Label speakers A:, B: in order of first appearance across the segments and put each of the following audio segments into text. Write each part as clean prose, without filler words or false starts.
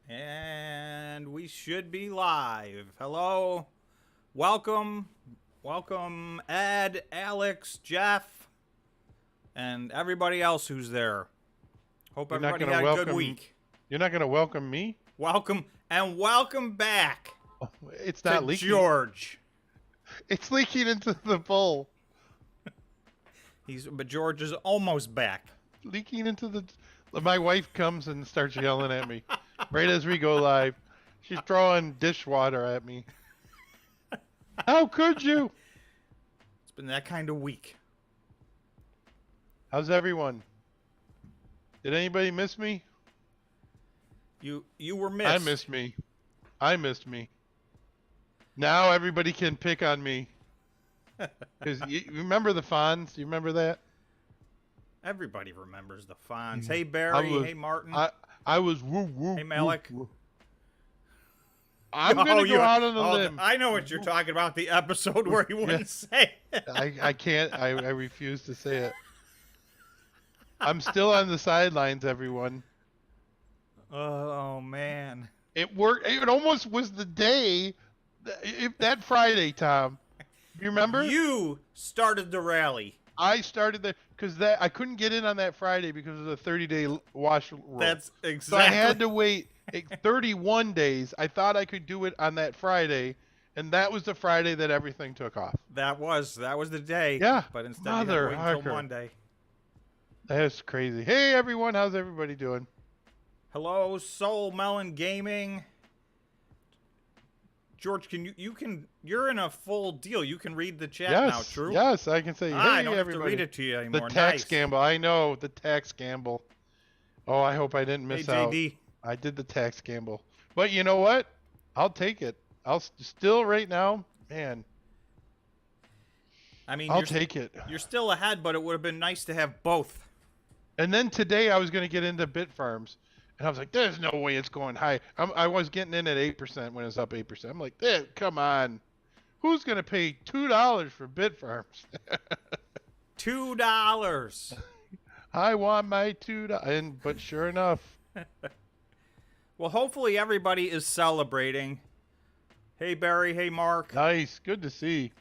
A: And we should be live. Hello. Welcome. Welcome, Ed, Alex, Jeff, and everybody else who's there. Hope everybody had a good week.
B: You're not going to welcome me?
A: Welcome, and welcome back
B: It's not
A: to
B: leaking.
A: George.
B: It's leaking into the bowl.
A: But George is almost back.
B: Leaking into the... My wife comes and starts yelling at me right as we go live. She's throwing dishwater at me. How could you?
A: It's been that kind of week.
B: How's everyone? Did anybody miss me?
A: You were missed.
B: I missed me. I missed me. Now everybody can pick on me. Because you remember the Fonz? You remember that?
A: Everybody remembers the Fonz. Hey, Barry. Hey, Martin.
B: I was woo woo.
A: Hey, Malik.
B: Woo, woo. I'm going to go out on a limb.
A: I know what you're talking about, the episode where he wouldn't say it.
B: I can't. I refuse to say it. I'm still on the sidelines, everyone.
A: Oh, man.
B: It worked. It almost was the day, that Friday, Tom. You remember?
A: You started the rally.
B: I started because I couldn't get in on that Friday because of the 30-day wash rule.
A: That's exactly.
B: So I had to wait 31 days. I thought I could do it on that Friday, and that was the Friday that everything took off.
A: That was the day.
B: Yeah.
A: But instead you had to wait until Monday.
B: That's crazy. Hey everyone, how's everybody doing?
A: Hello, Soul Melon Gaming. George, you're in a full deal. You can read the chat now, true?
B: Yes, I can say, hey,
A: I don't
B: everybody.
A: have to read it to you anymore.
B: The tax gamble. I know, the tax gamble. Oh, I hope I didn't miss out.
A: JD.
B: I did the tax gamble. But you know what? I'll take it. I'll still right now, man.
A: I mean,
B: I'll take it.
A: You're still ahead, but it would have been nice to have both.
B: And then today I was going to get into Bitfarms. And I was like, there's no way it's going high. I was getting in at 8% when it's up 8%. I'm like, come on. Who's going to pay $2 for Bitfarms?
A: $2.
B: I want my $2. But sure enough.
A: Well, hopefully everybody is celebrating. Hey, Barry. Hey, Mark.
B: Nice. Good to see.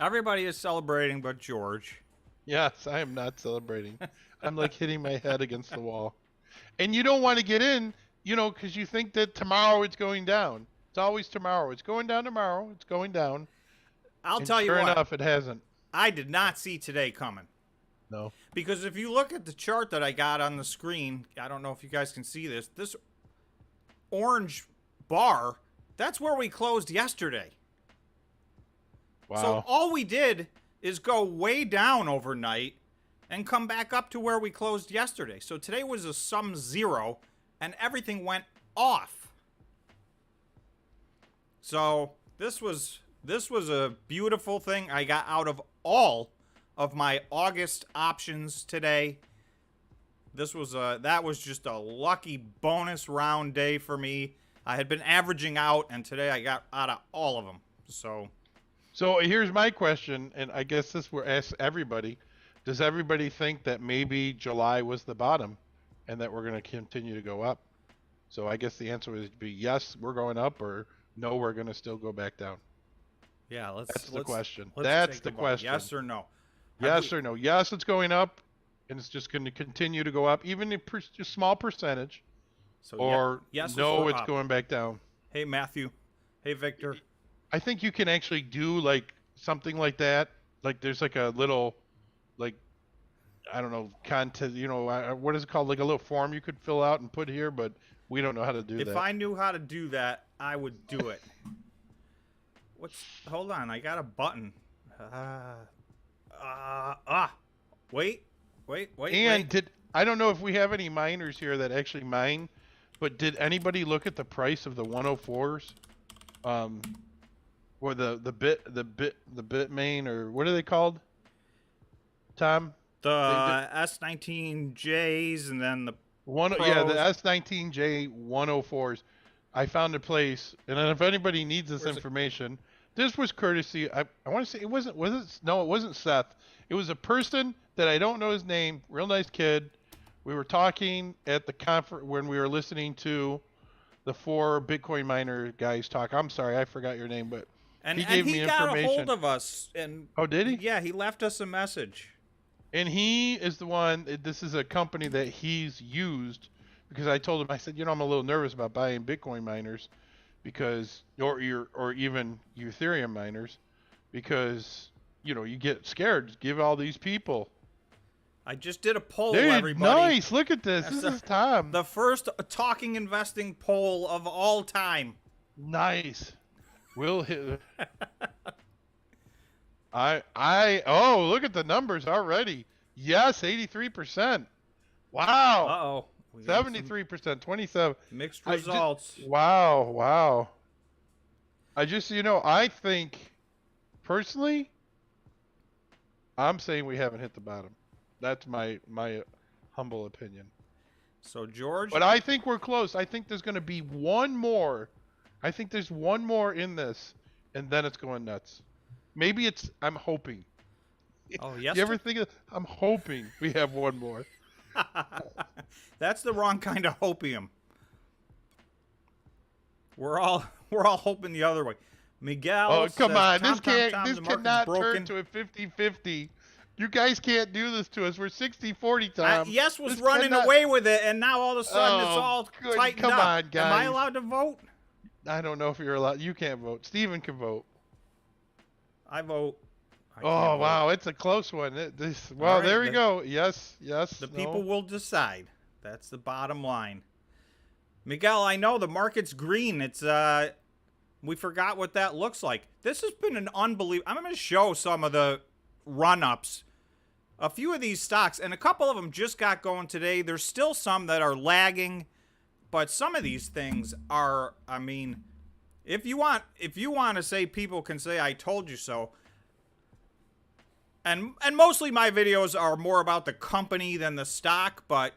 A: Everybody is celebrating but George.
B: Yes, I am not celebrating. I'm like hitting my head against the wall. And you don't want to get in, because you think that tomorrow it's going down. It's always tomorrow. It's going down tomorrow. It's going down.
A: I'll tell you
B: what.
A: what.
B: Sure enough, it hasn't.
A: I did not see today coming.
B: No.
A: Because if you look at the chart that I got on the screen, I don't know if you guys can see this. This orange bar, that's where we closed yesterday.
B: Wow.
A: So all we did is go way down overnight and come back up to where we closed yesterday. So today was a sum zero, and everything went off. So this was a beautiful thing. I got out of all of my August options today. That was just a lucky bonus round day for me. I had been averaging out, and today I got out of all of them. So
B: here's my question, and I guess this will ask everybody. Does everybody think that maybe July was the bottom and that we're going to continue to go up? So I guess the answer would be yes, we're going up, or no, we're going to still go back down.
A: Yeah,
B: that's the question. That's the question.
A: Yes or no?
B: Yes or no? Yes, it's going up, and it's just going to continue to go up, even a small percentage.
A: So
B: or
A: yes,
B: no, it's going back down.
A: Hey, Matthew. Hey, Victor.
B: I think you can actually do like something like that. Like there's like a little, like, I don't know, content, what is it called? Like a little form you could fill out and put here, but we don't know how to do that.
A: If I knew how to do that, I would do it. Hold on, I got a button. Wait.
B: And I don't know if we have any miners here that actually mine, but did anybody look at the price of the 104s? Or the Bitmain, or what are they called? Tom?
A: The S19Js and then the
B: Pros. Yeah, the S19J 104s. I found a place, and then if anybody needs this information, this was courtesy. I want to say it wasn't Seth. It was a person that I don't know his name. Real nice kid, We were talking at the conference when we were listening to the 4 Bitcoin miner guys talk. I'm sorry, I forgot your name, but
A: And
B: he gave me
A: got a
B: information.
A: hold of us, and
B: Oh, did he?
A: yeah, he left us a message.
B: And he is the one. This is a company that he's used because I told him. I said, I'm a little nervous about buying Bitcoin miners because, or even Ethereum miners, because you get scared. Give all these people.
A: I just did a poll,
B: Dude,
A: everybody.
B: nice. Look at this. This is Tom.
A: The first talking investing poll of all time.
B: Nice. We'll hit. Oh, look at the numbers already. Yes, 83%. Wow.
A: Uh-oh.
B: 73%, 27.
A: Mixed results.
B: Wow. I think, personally, I'm saying we haven't hit the bottom. That's my humble opinion.
A: So, George?
B: But I think we're close. I think there's going to be one more. I think there's one more in this, and then it's going nuts. Maybe I'm hoping.
A: Oh, yes.
B: You ever think of, I'm hoping we have one more.
A: That's the wrong kind of hopium. We're all hoping the other way. Miguel.
B: Oh, come on.
A: Tom,
B: This cannot turn to a 50-50. You guys can't do this to us. We're 60-40, Tom.
A: Yes was running away with it, and now all of a sudden it's all tightened up.
B: Come on, guys.
A: Am I allowed to vote?
B: I don't know if you're allowed. You can't vote. Steven can vote.
A: I vote.
B: Oh, wow. It's a close one. There we go. Yes.
A: The people will decide. That's the bottom line. Miguel, I know the market's green. It's we forgot what that looks like. This has been an unbelievable. I'm going to show some of the run-ups. A few of these stocks, and a couple of them just got going today. There's still some that are lagging, but some of these things are, I mean, if you want to say people can say I told you so. And mostly my videos are more about the company than the stock, but,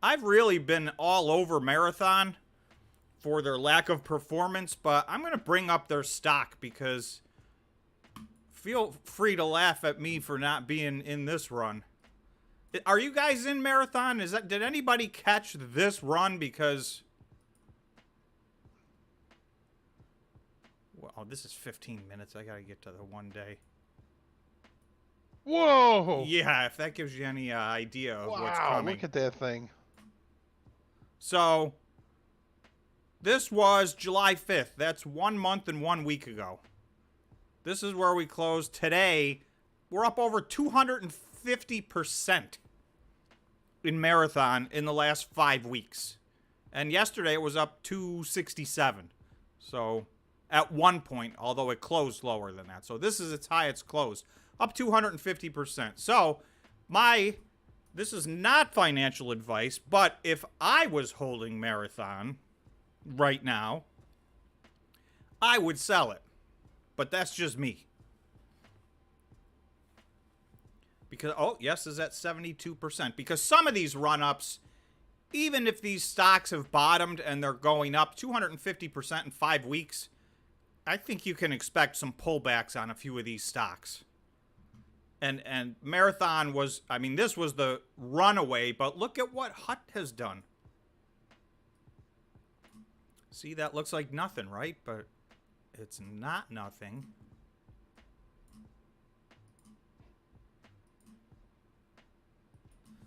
A: I've really been all over Marathon for their lack of performance, but I'm going to bring up their stock because feel free to laugh at me for not being in this run. Are you guys in Marathon? Did anybody catch this run? Because, well, this is 15 minutes. I got to get to the one day.
B: Whoa!
A: Yeah, if that gives you any idea of what's coming.
B: Wow, look at that thing.
A: So, this was July 5th. That's 1 month and 1 week ago. This is where we closed. Today, we're up over 250% in Marathon in the last 5 weeks. And yesterday, it was up 267. So, at one point, although it closed lower than that. So, this is its high it's closed. Up 250%. So, this is not financial advice, but if I was holding Marathon right now, I would sell it. But that's just me. Because, oh, yes, is at 72%. Because some of these run-ups, even if these stocks have bottomed and they're going up 250% in 5 weeks, I think you can expect some pullbacks on a few of these stocks. And Marathon was, I mean, this was the runaway, but look at what Hut has done. See, that looks like nothing, right? But it's not nothing.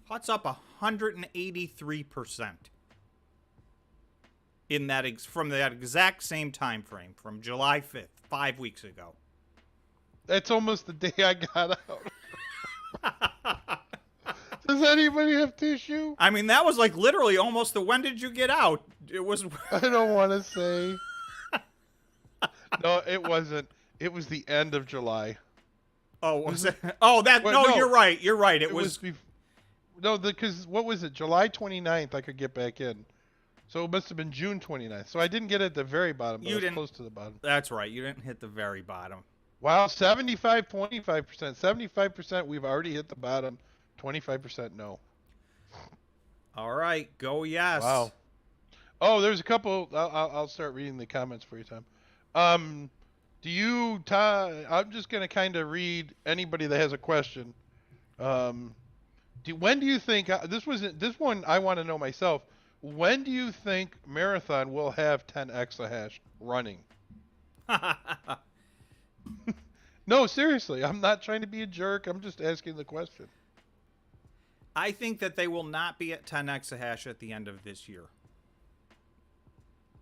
A: Hut's up 183% in that from that exact same time frame, from July 5th, 5 weeks ago.
B: That's almost the day I got out. Does anybody have tissue?
A: I mean, that was like literally almost the when did you get out? It was.
B: I don't want to say. No, it wasn't. It was the end of July.
A: Oh, was it? Oh, that.
B: Wait,
A: no,
B: no,
A: you're right. You're right. It was.
B: No, because what was it? July 29th, I could get back in. So it must have been June 29th. So I didn't get at the very bottom, but I was close to the bottom.
A: That's right. You didn't hit the very bottom.
B: Wow, 75, 25%. 75% we've already hit the bottom. 25% no.
A: All right, go yes.
B: Wow. Oh, there's a couple. I'll start reading the comments for you, Tom. I'm just going to kind of read anybody that has a question. When do you think this one I want to know myself? When do you think Marathon will have 10 exahash running? No, seriously, I'm not trying to be a jerk. I'm just asking the question.
A: I think that they will not be at 10 exahash at the end of this year.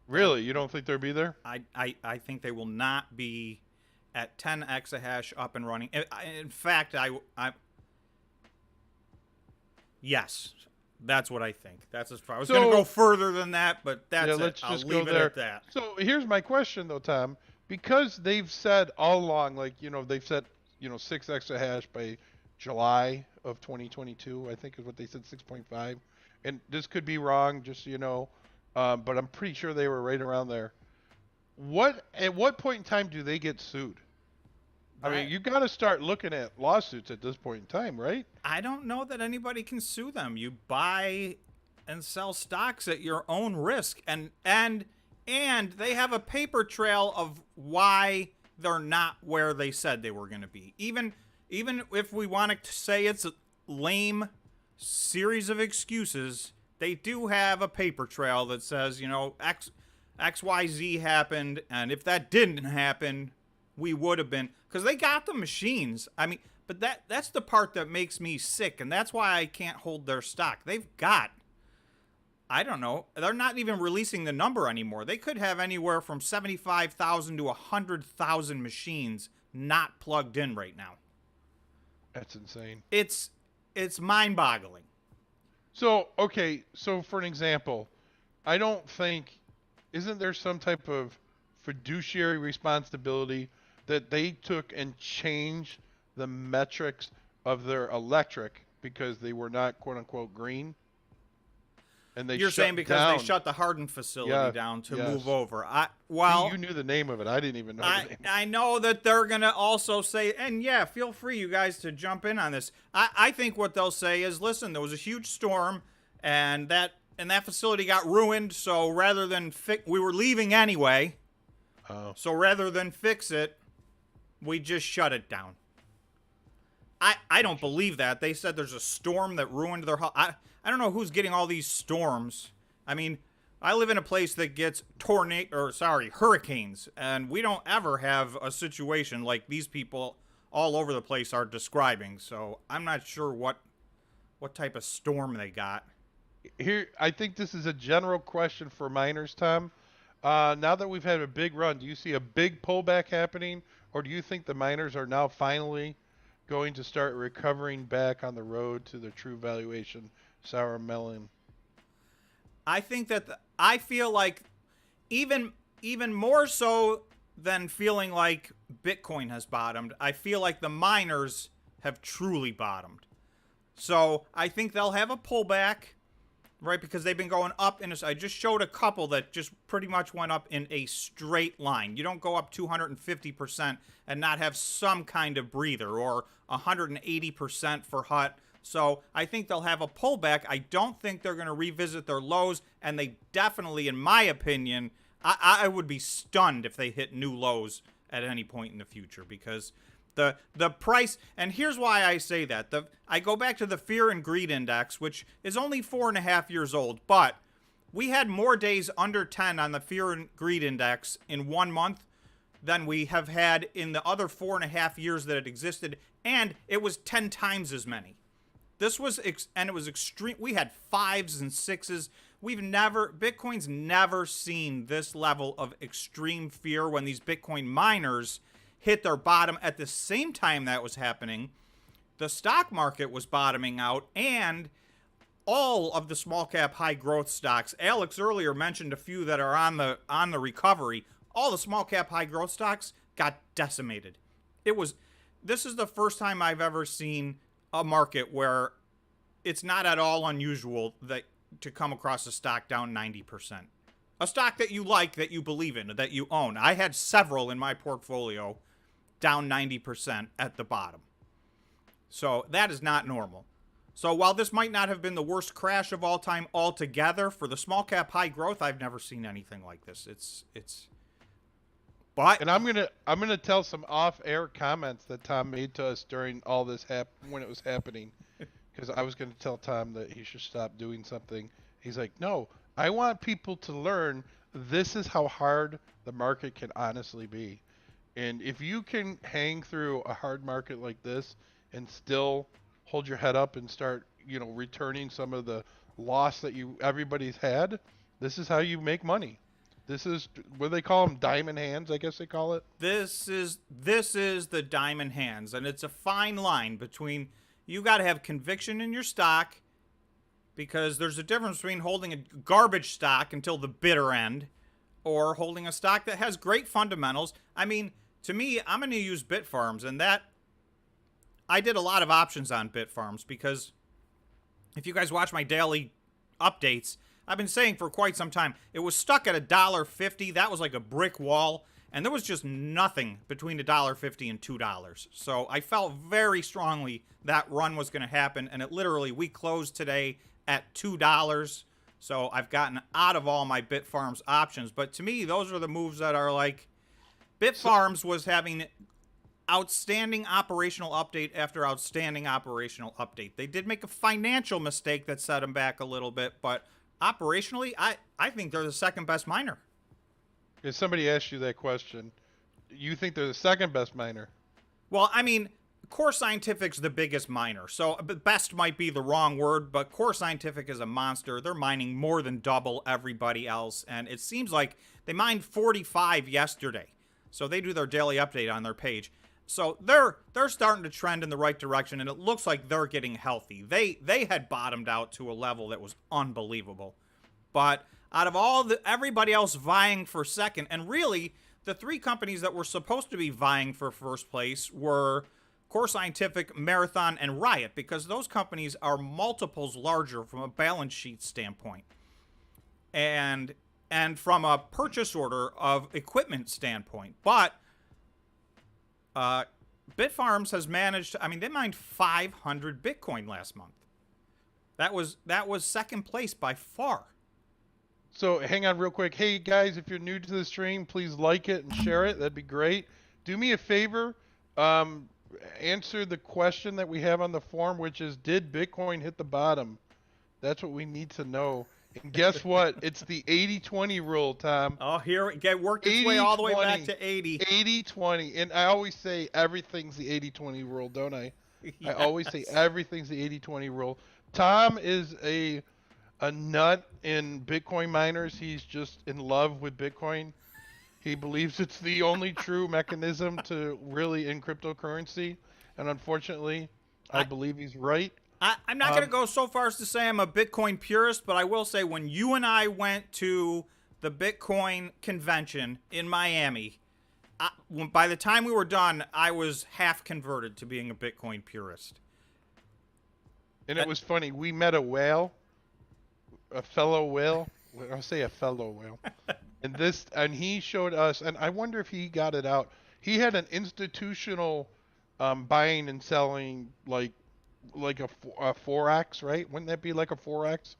B: Really? You don't think they'll be there?
A: I think they will not be at 10 exahash up and running. In fact, yes, that's what I think. That's as far. I was going to go further than that, but that's it.
B: Let's
A: I'll
B: just
A: leave
B: go
A: it
B: there.
A: at that.
B: So here's my question though, Tom. Because they've said all along, like, they've said, 6 exahash by July of 2022, I think is what they said, 6.5. And this could be wrong, just so you know, but I'm pretty sure they were right around there. At what point in time do they get sued? I mean, you got to start looking at lawsuits at this point in time, right?
A: I don't know that anybody can sue them. You buy and sell stocks at your own risk, and they have a paper trail of why they're not where they said they were going to be. Even if we want to say it's a lame series of excuses, they do have a paper trail that says, XYZ happened, and if that didn't happen, we would have been, because they got the machines. I mean, but that's the part that makes me sick, and that's why I can't hold their stock. They've got, I don't know, they're not even releasing the number anymore. They could have anywhere from 75,000 to 100,000 machines not plugged in right now.
B: That's insane.
A: It's mind-boggling.
B: So, okay, so for an example, I don't think, isn't there some type of fiduciary responsibility that they took and changed the metrics of their electric because they were not quote unquote green? And they
A: You're saying because they shut the Hardin facility down to move over.
B: You knew the name of it. I didn't even know the name.
A: I know that they're going to also say, and yeah, feel free, you guys, to jump in on this. I think what they'll say is, listen, there was a huge storm, and that facility got ruined, so rather than we were leaving anyway, so rather than fix it, we just shut it down. I don't believe that. They said there's a storm that ruined their house. I don't know who's getting all these storms. I mean, I live in a place that gets hurricanes, and we don't ever have a situation like these people all over the place are describing. So I'm not sure what type of storm they got.
B: Here, I think this is a general question for miners, Tom. Now that we've had a big run, do you see a big pullback happening, or do you think the miners are now finally going to start recovering back on the road to their true valuation, sour melon?
A: I think that I feel like even more so than feeling like Bitcoin has bottomed, I feel like the miners have truly bottomed. So I think they'll have a pullback, right? Because they've been going up I just showed a couple that just pretty much went up in a straight line. You don't go up 250% and not have some kind of breather, or 180% for HUT. So I think they'll have a pullback. I don't think they're going to revisit their lows, and they definitely, in my opinion, I would be stunned if they hit new lows at any point in the future, because the price, and here's why I say that. I go back to the Fear and Greed Index, which is only 4.5 years old, but we had more days under 10 on the Fear and Greed Index in 1 month than we have had in the other 4.5 years that it existed, and it was 10 times as many. This was, and it was extreme. We had 5s and 6s. Bitcoin's never seen this level of extreme fear when these Bitcoin miners hit their bottom. At the same time that was happening, the stock market was bottoming out, and all of the small cap high growth stocks, Alex earlier mentioned a few that are on the recovery. All the small cap high growth stocks got decimated. This is the first time I've ever seen a market where it's not at all unusual to come across a stock down 90%. A stock that you like, that you believe in, that you own. I had several in my portfolio down 90% at the bottom. So that is not normal. So while this might not have been the worst crash of all time altogether, for the small cap high growth, I've never seen anything like this.
B: And I'm gonna tell some off-air comments that Tom made to us during all this when it was happening. because I was going to tell Tom that he should stop doing something. He's like, no, I want people to learn this is how hard the market can honestly be. And if you can hang through a hard market like this and still hold your head up and start, returning some of the loss that everybody's had, this is how you make money. This is what they call them, diamond hands, I guess they call it.
A: This is the diamond hands, and it's a fine line between, you got to have conviction in your stock, because there's a difference between holding a garbage stock until the bitter end or holding a stock that has great fundamentals. I mean, to me, I'm going to use Bitfarms, and that I did a lot of options on Bitfarms, because if you guys watch my daily updates, I've been saying for quite some time, it was stuck at $1.50. That was like a brick wall, and there was just nothing between $1.50 and $2. So I felt very strongly that run was going to happen, and it literally, we closed today at $2. So I've gotten out of all my Bitfarms options. But to me, those are the moves that are like, Bitfarms was having outstanding operational update after outstanding operational update. They did make a financial mistake that set them back a little bit, but operationally, I think they're the second best miner.
B: If somebody asked you that question, you think they're the second best miner?
A: Well, I mean, Core Scientific's the biggest miner, so best might be the wrong word, but Core Scientific is a monster. They're mining more than double everybody else, and it seems like they mined 45 yesterday. So they do their daily update on their page. So they're starting to trend in the right direction, and it looks like they're getting healthy. They had bottomed out to a level that was unbelievable. But out of everybody else vying for second, and really the three companies that were supposed to be vying for first place were Core Scientific, Marathon, and Riot, because those companies are multiples larger from a balance sheet standpoint. And from a purchase order of equipment standpoint. But Bitfarms has managed, they mined 500 Bitcoin last month. That was second place by far.
B: So hang on real quick. Hey guys, if you're new to the stream, please like it and share it. That'd be great. Do me a favor, answer the question that we have on the forum, which is, did Bitcoin hit the bottom? That's what we need to know. And guess what? It's the 80-20 rule, Tom.
A: Oh, here it worked its way all the way back to 80.
B: 80-20. And I always say everything's the 80-20 rule, don't I? Yes. I always say everything's the 80-20 rule. Tom is a nut in Bitcoin miners. He's just in love with Bitcoin. He believes it's the only true mechanism to really in cryptocurrency. And unfortunately, I believe he's right.
A: I'm not going to go so far as to say I'm a Bitcoin purist, but I will say when you and I went to the Bitcoin convention in Miami, by the time we were done, I was half converted to being a Bitcoin purist.
B: And it was funny. We met a whale, a fellow whale. I'll say a fellow whale. And he showed us, and I wonder if he got it out. He had an institutional buying and selling like a Forex, right? Wouldn't that be like a Forex?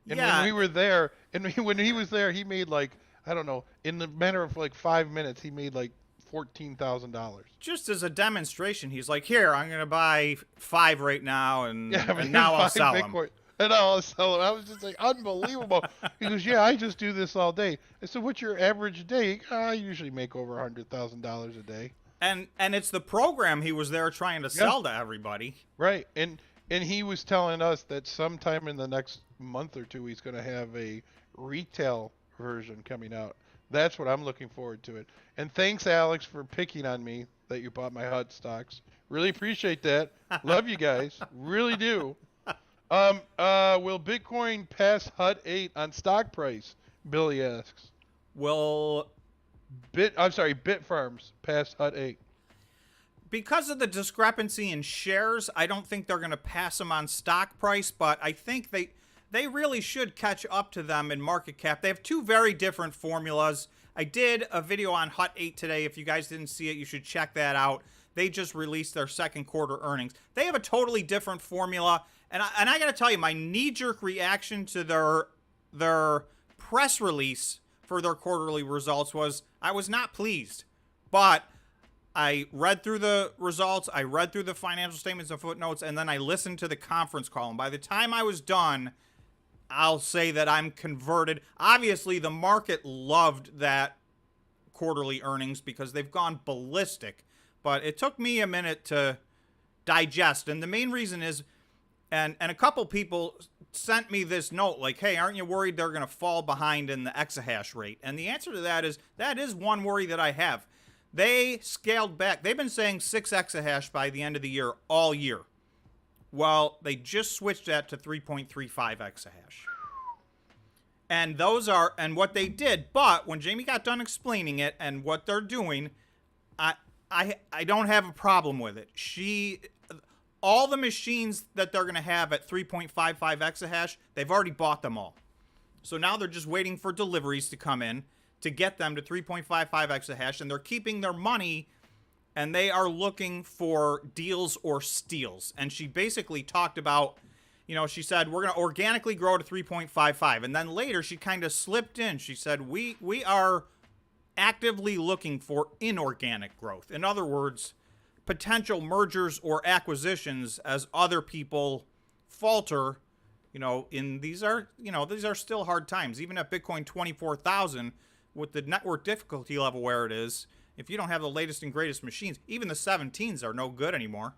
B: And
A: yeah.
B: When we were there, when he was there, he made like, I don't know, in the matter of like 5 minutes, he made like $14,000.
A: Just as a demonstration, he's like, here, I'm going to buy 5 right now, and now I'll sell them.
B: And I'll sell them. I was just like, unbelievable. He goes, yeah, I just do this all day. I said, what's your average day? I usually make over $100,000 a day.
A: And it's the program he was there trying to sell to everybody.
B: Right. And he was telling us that sometime in the next month or two, he's going to have a retail version coming out. That's what I'm looking forward to it. And thanks, Alex, for picking on me that you bought my HUT stocks. Really appreciate that. Love you guys. Really do. Will Bitcoin pass HUT 8 on stock price? Billy asks. Bitfarms pass HUT 8.
A: Because of the discrepancy in shares, I don't think they're going to pass them on stock price, but I think they really should catch up to them in market cap. They have two very different formulas. I did a video on HUT 8 today. If you guys didn't see it, you should check that out. They just released their second quarter earnings. They have a totally different formula, and I got to tell you, my knee-jerk reaction to their press release for their quarterly results was I was not pleased. But I read through the results, I read through the financial statements and footnotes, and then I listened to the conference call. And by the time I was done, I'll say that I'm converted. Obviously, the market loved that quarterly earnings because they've gone ballistic. But it took me a minute to digest. And the main reason is, and a couple people sent me this note like, hey, aren't you worried they're going to fall behind in the exahash rate? And the answer to that is one worry that I have. They scaled back. They've been saying 6 exahash by the end of the year all year. Well, they just switched that to 3.35 exahash. And and what they did, but when Jamie got done explaining it and what they're doing, I don't have a problem with it. All the machines that they're going to have at 3.55 exahash, they've already bought them all. So now they're just waiting for deliveries to come in to get them to 3.55 exahash, and they're keeping their money, and they are looking for deals or steals. And she basically talked about, she said, we're going to organically grow to 3.55. And then later she kind of slipped in. She said, we are actively looking for inorganic growth. In other words, potential mergers or acquisitions as other people falter. These are still hard times. Even at Bitcoin 24,000, with the network difficulty level where it is, if you don't have the latest and greatest machines, even the 17s are no good anymore.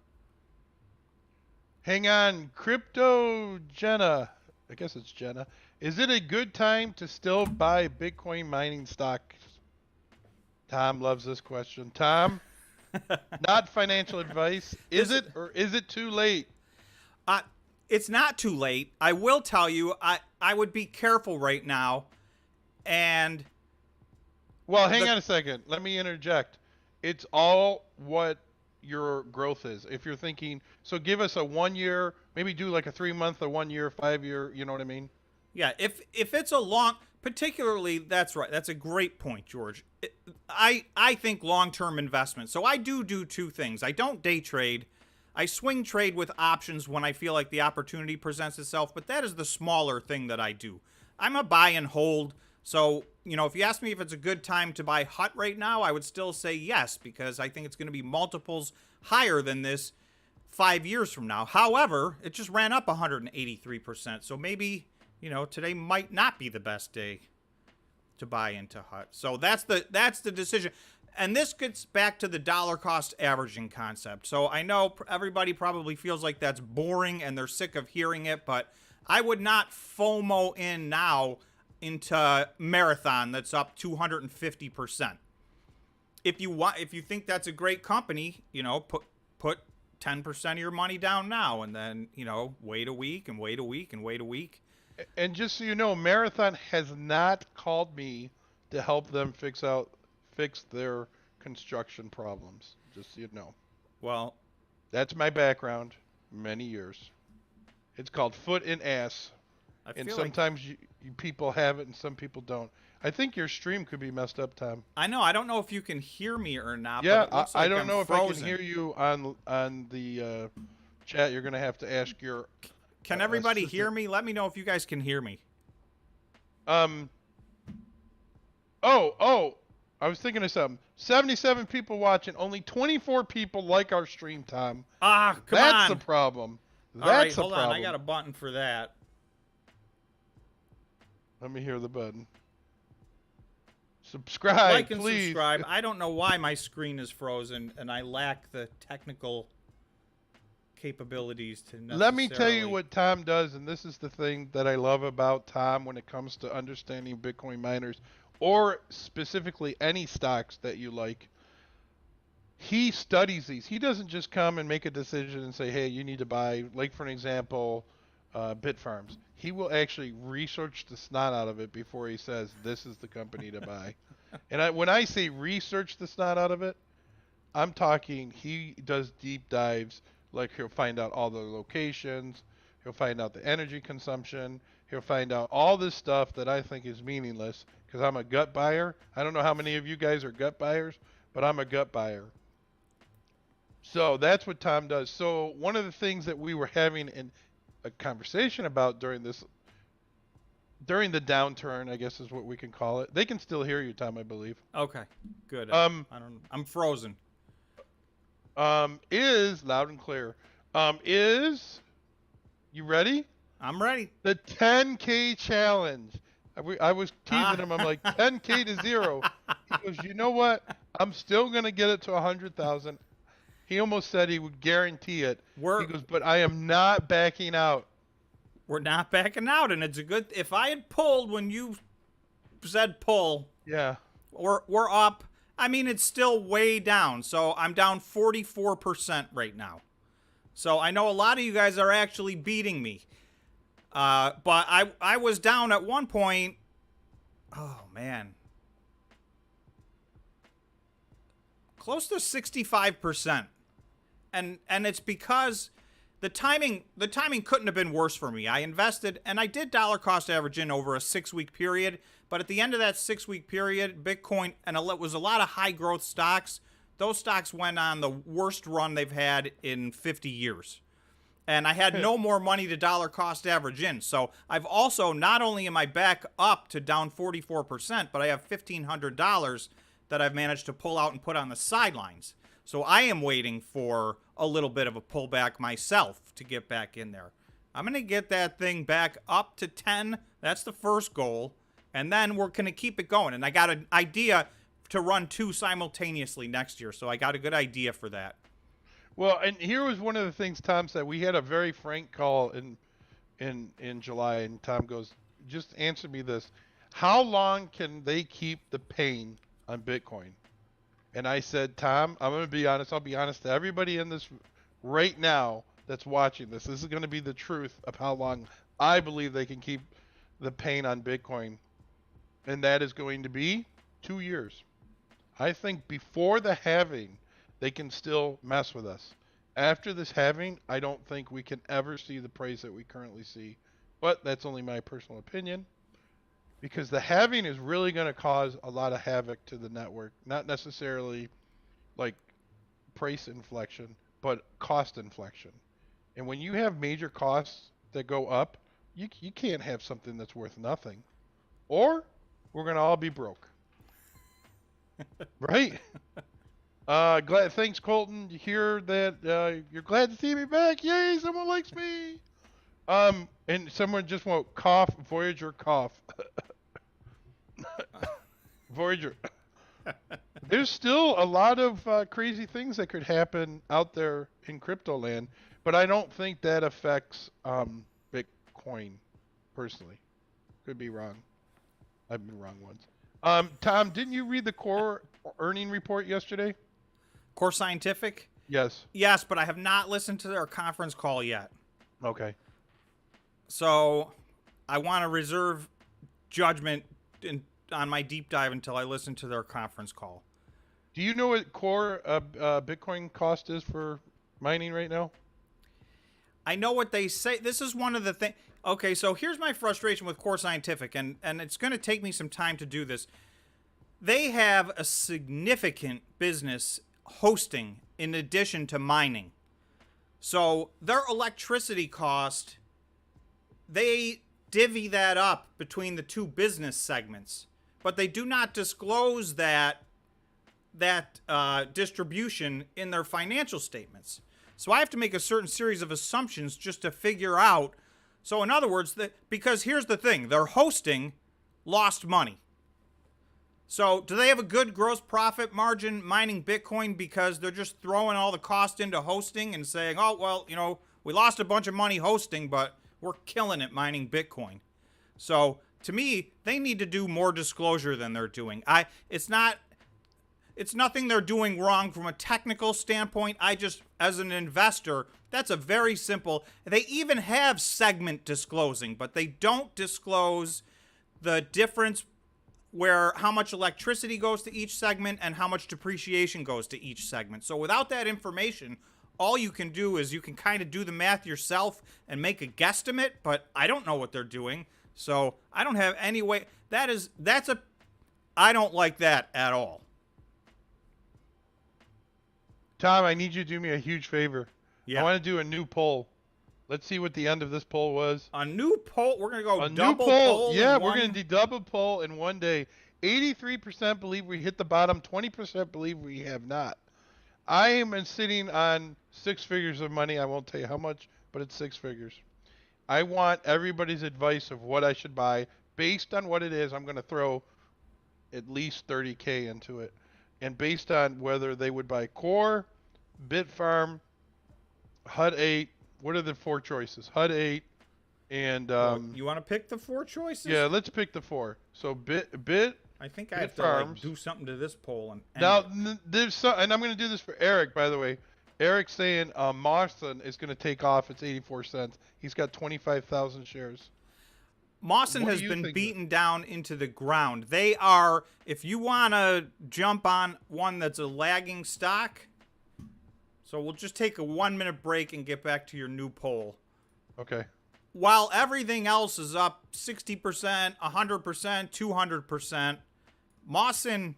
B: Hang on, Crypto Jenna. I guess it's Jenna. Is it a good time to still buy Bitcoin mining stocks? Tom loves this question. Tom, not financial advice. Is it, or is it too late?
A: It's not too late. I will tell you, I would be careful right now. And
B: well, hang on a second. Let me interject. It's all what your growth is. If you're thinking, so give us a 1 year, maybe do like a 3 month, a 1 year, 5 year, you know what I mean?
A: Yeah, if it's a long, particularly, that's right. That's a great point, George. I think long-term investment. So I do two things. I don't day trade. I swing trade with options when I feel like the opportunity presents itself, but that is the smaller thing that I do. I'm a buy and hold. So, if you ask me if it's a good time to buy HUT right now, I would still say yes, because I think it's going to be multiples higher than this 5 years from now. However, it just ran up 183%. So maybe, today might not be the best day to buy into HUT. So that's the decision. And this gets back to the dollar cost averaging concept. So I know everybody probably feels like that's boring and they're sick of hearing it, but I would not FOMO in now into Marathon that's up 250%. If you think that's a great company, put 10% of your money down now, and then wait a week and wait a week and wait a week.
B: And just so you know, Marathon has not called me to help them fix their construction problems. Just so you know.
A: Well,
B: that's my background, many years. It's called foot and ass. And sometimes people have it and some people don't. I think your stream could be messed up, Tom.
A: I know. I don't know if you can hear me or not.
B: Yeah,
A: but it looks like
B: I don't know
A: frozen.
B: if I can hear you on the chat. You're going to have to ask your
A: Can everybody hear me? Let me know if you guys can hear me.
B: Oh, I was thinking of something. 77 people watching. Only 24 people like our stream, Tom.
A: Come on.
B: That's the problem.
A: All right, hold on. I got a button for that.
B: Let me hear the button. Subscribe,
A: like and
B: please.
A: Subscribe. I don't know why my screen is frozen, and I lack the technical capabilities to necessarily...
B: Let me tell you what Tom does, and this is the thing that I love about Tom when it comes to understanding Bitcoin miners, or specifically any stocks that you like. He studies these. He doesn't just come and make a decision and say, hey, you need to buy, like for an example, Bitfarms. He will actually research the snot out of it before he says this is the company to buy. And when I say research the snot out of it, I'm talking he does deep dives. Like he'll find out all the locations, he'll find out the energy consumption, he'll find out all this stuff that I think is meaningless because I'm a gut buyer. I don't know how many of you guys are gut buyers, but I'm a gut buyer. So that's what Tom does. So one of the things that we were having a conversation about during the downturn, I guess is what we can call it. They can still hear you, Tom, I believe.
A: Okay, good. I'm frozen.
B: Is loud and clear. Is you ready?
A: I'm ready.
B: The 10K challenge. I was teasing him. I'm like 10K to 0. He goes, you know what? I'm still gonna get it to 100,000. He almost said he would guarantee it. He goes, but I am not backing out.
A: We're not backing out, and it's a good. If I had pulled when you said pull,
B: yeah,
A: we're up. I mean, it's still way down. So I'm down 44% right now. So I know a lot of you guys are actually beating me. But I was down at one point. Oh man, close to 65%, and it's because the timing couldn't have been worse for me. I invested and I did dollar cost average in over a 6-week period, but at the end of that 6-week period, Bitcoin, and it was a lot of high growth stocks. Those stocks went on the worst run they've had in 50 years. And I had no more money to dollar cost average in. So I've also, not only am I back up to down 44%, but I have $1,500 that I've managed to pull out and put on the sidelines. So I am waiting for a little bit of a pullback myself to get back in there. I'm going to get that thing back up to 10. That's the first goal. And then we're going to keep it going. And I got an idea to run 2 simultaneously next year. So I got a good idea for that.
B: Well, and here was one of the things Tom said. We had a very frank call in July, and Tom goes, just answer me this. How long can they keep the pain on Bitcoin? And I said, Tom, I'm going to be honest. I'll be honest to everybody in this right now that's watching this. This is going to be the truth of how long I believe they can keep the pain on Bitcoin. And that is going to be 2 years. I think before the halving, they can still mess with us. After this halving, I don't think we can ever see the price that we currently see. But that's only my personal opinion. Because the halving is really going to cause a lot of havoc to the network. Not necessarily like price inflection, but cost inflection. And when you have major costs that go up, you can't have something that's worth nothing. Or we're going to all be broke. Right? Thanks, Colton. You hear that? You're glad to see me back. Yay! Someone likes me. And someone just won't cough. Voyager cough. Voyager. There's still a lot of crazy things that could happen out there in crypto land, but I don't think that affects Bitcoin personally. Could be wrong. I've been wrong once. Tom, didn't you read the core earning report yesterday?
A: Core Scientific?
B: Yes.
A: Yes, but I have not listened to their conference call yet.
B: Okay.
A: So I want to reserve judgment on my deep dive until I listen to their conference call.
B: Do you know what core Bitcoin cost is for mining right now?
A: I know what they say. This is one of the things. Okay, so here's my frustration with Core Scientific, and it's going to take me some time to do this. They have a significant business hosting in addition to mining. So their electricity cost, they divvy that up between the 2 business segments, but they do not disclose that distribution in their financial statements. So I have to make a certain series of assumptions just to figure out. So in other words, because here's the thing, their hosting lost money. So do they have a good gross profit margin mining Bitcoin because they're just throwing all the cost into hosting and saying, oh, well, you know, we lost a bunch of money hosting, but we're killing it mining Bitcoin. So to me, they need to do more disclosure than they're doing. It's nothing they're doing wrong from a technical standpoint. I just, as an investor, that's a very simple. They even have segment disclosing, but they don't disclose the difference where how much electricity goes to each segment and how much depreciation goes to each segment. So without that information, all you can do is you can kind of do the math yourself and make a guesstimate, but I don't know what they're doing. So I don't have any way. I don't like that at all.
B: Tom, I need you to do me a huge favor.
A: Yeah.
B: I want to do a new poll. Let's see what the end of this poll was.
A: A new poll? We're going to go
B: a
A: double
B: new poll.
A: poll?
B: Yeah, we're going to do double poll in one day. 83% believe we hit the bottom. 20% believe we have not. I am sitting on 6 figures of money. I won't tell you how much, but it's 6 figures. I want everybody's advice of what I should buy based on what it is. I'm going to throw at least 30K into it, and based on whether they would buy Core, Bitfarm, HUD 8. What are the 4 choices? HUD 8 and
A: you want to pick the 4 choices?
B: yeah, let's pick the 4. So
A: I think I have to like, do something to this poll and
B: now there's some, and I'm going to do this for Eric, by the way. Eric's saying Mawson is going to take off. It's 84 cents. He's got 25,000 shares.
A: Mawson has been beaten down into the ground. They are, if you want to jump on one that's a lagging stock, so we'll just take a 1-minute break and get back to your new poll.
B: Okay.
A: While everything else is up 60%, 100%, 200%, Mawson,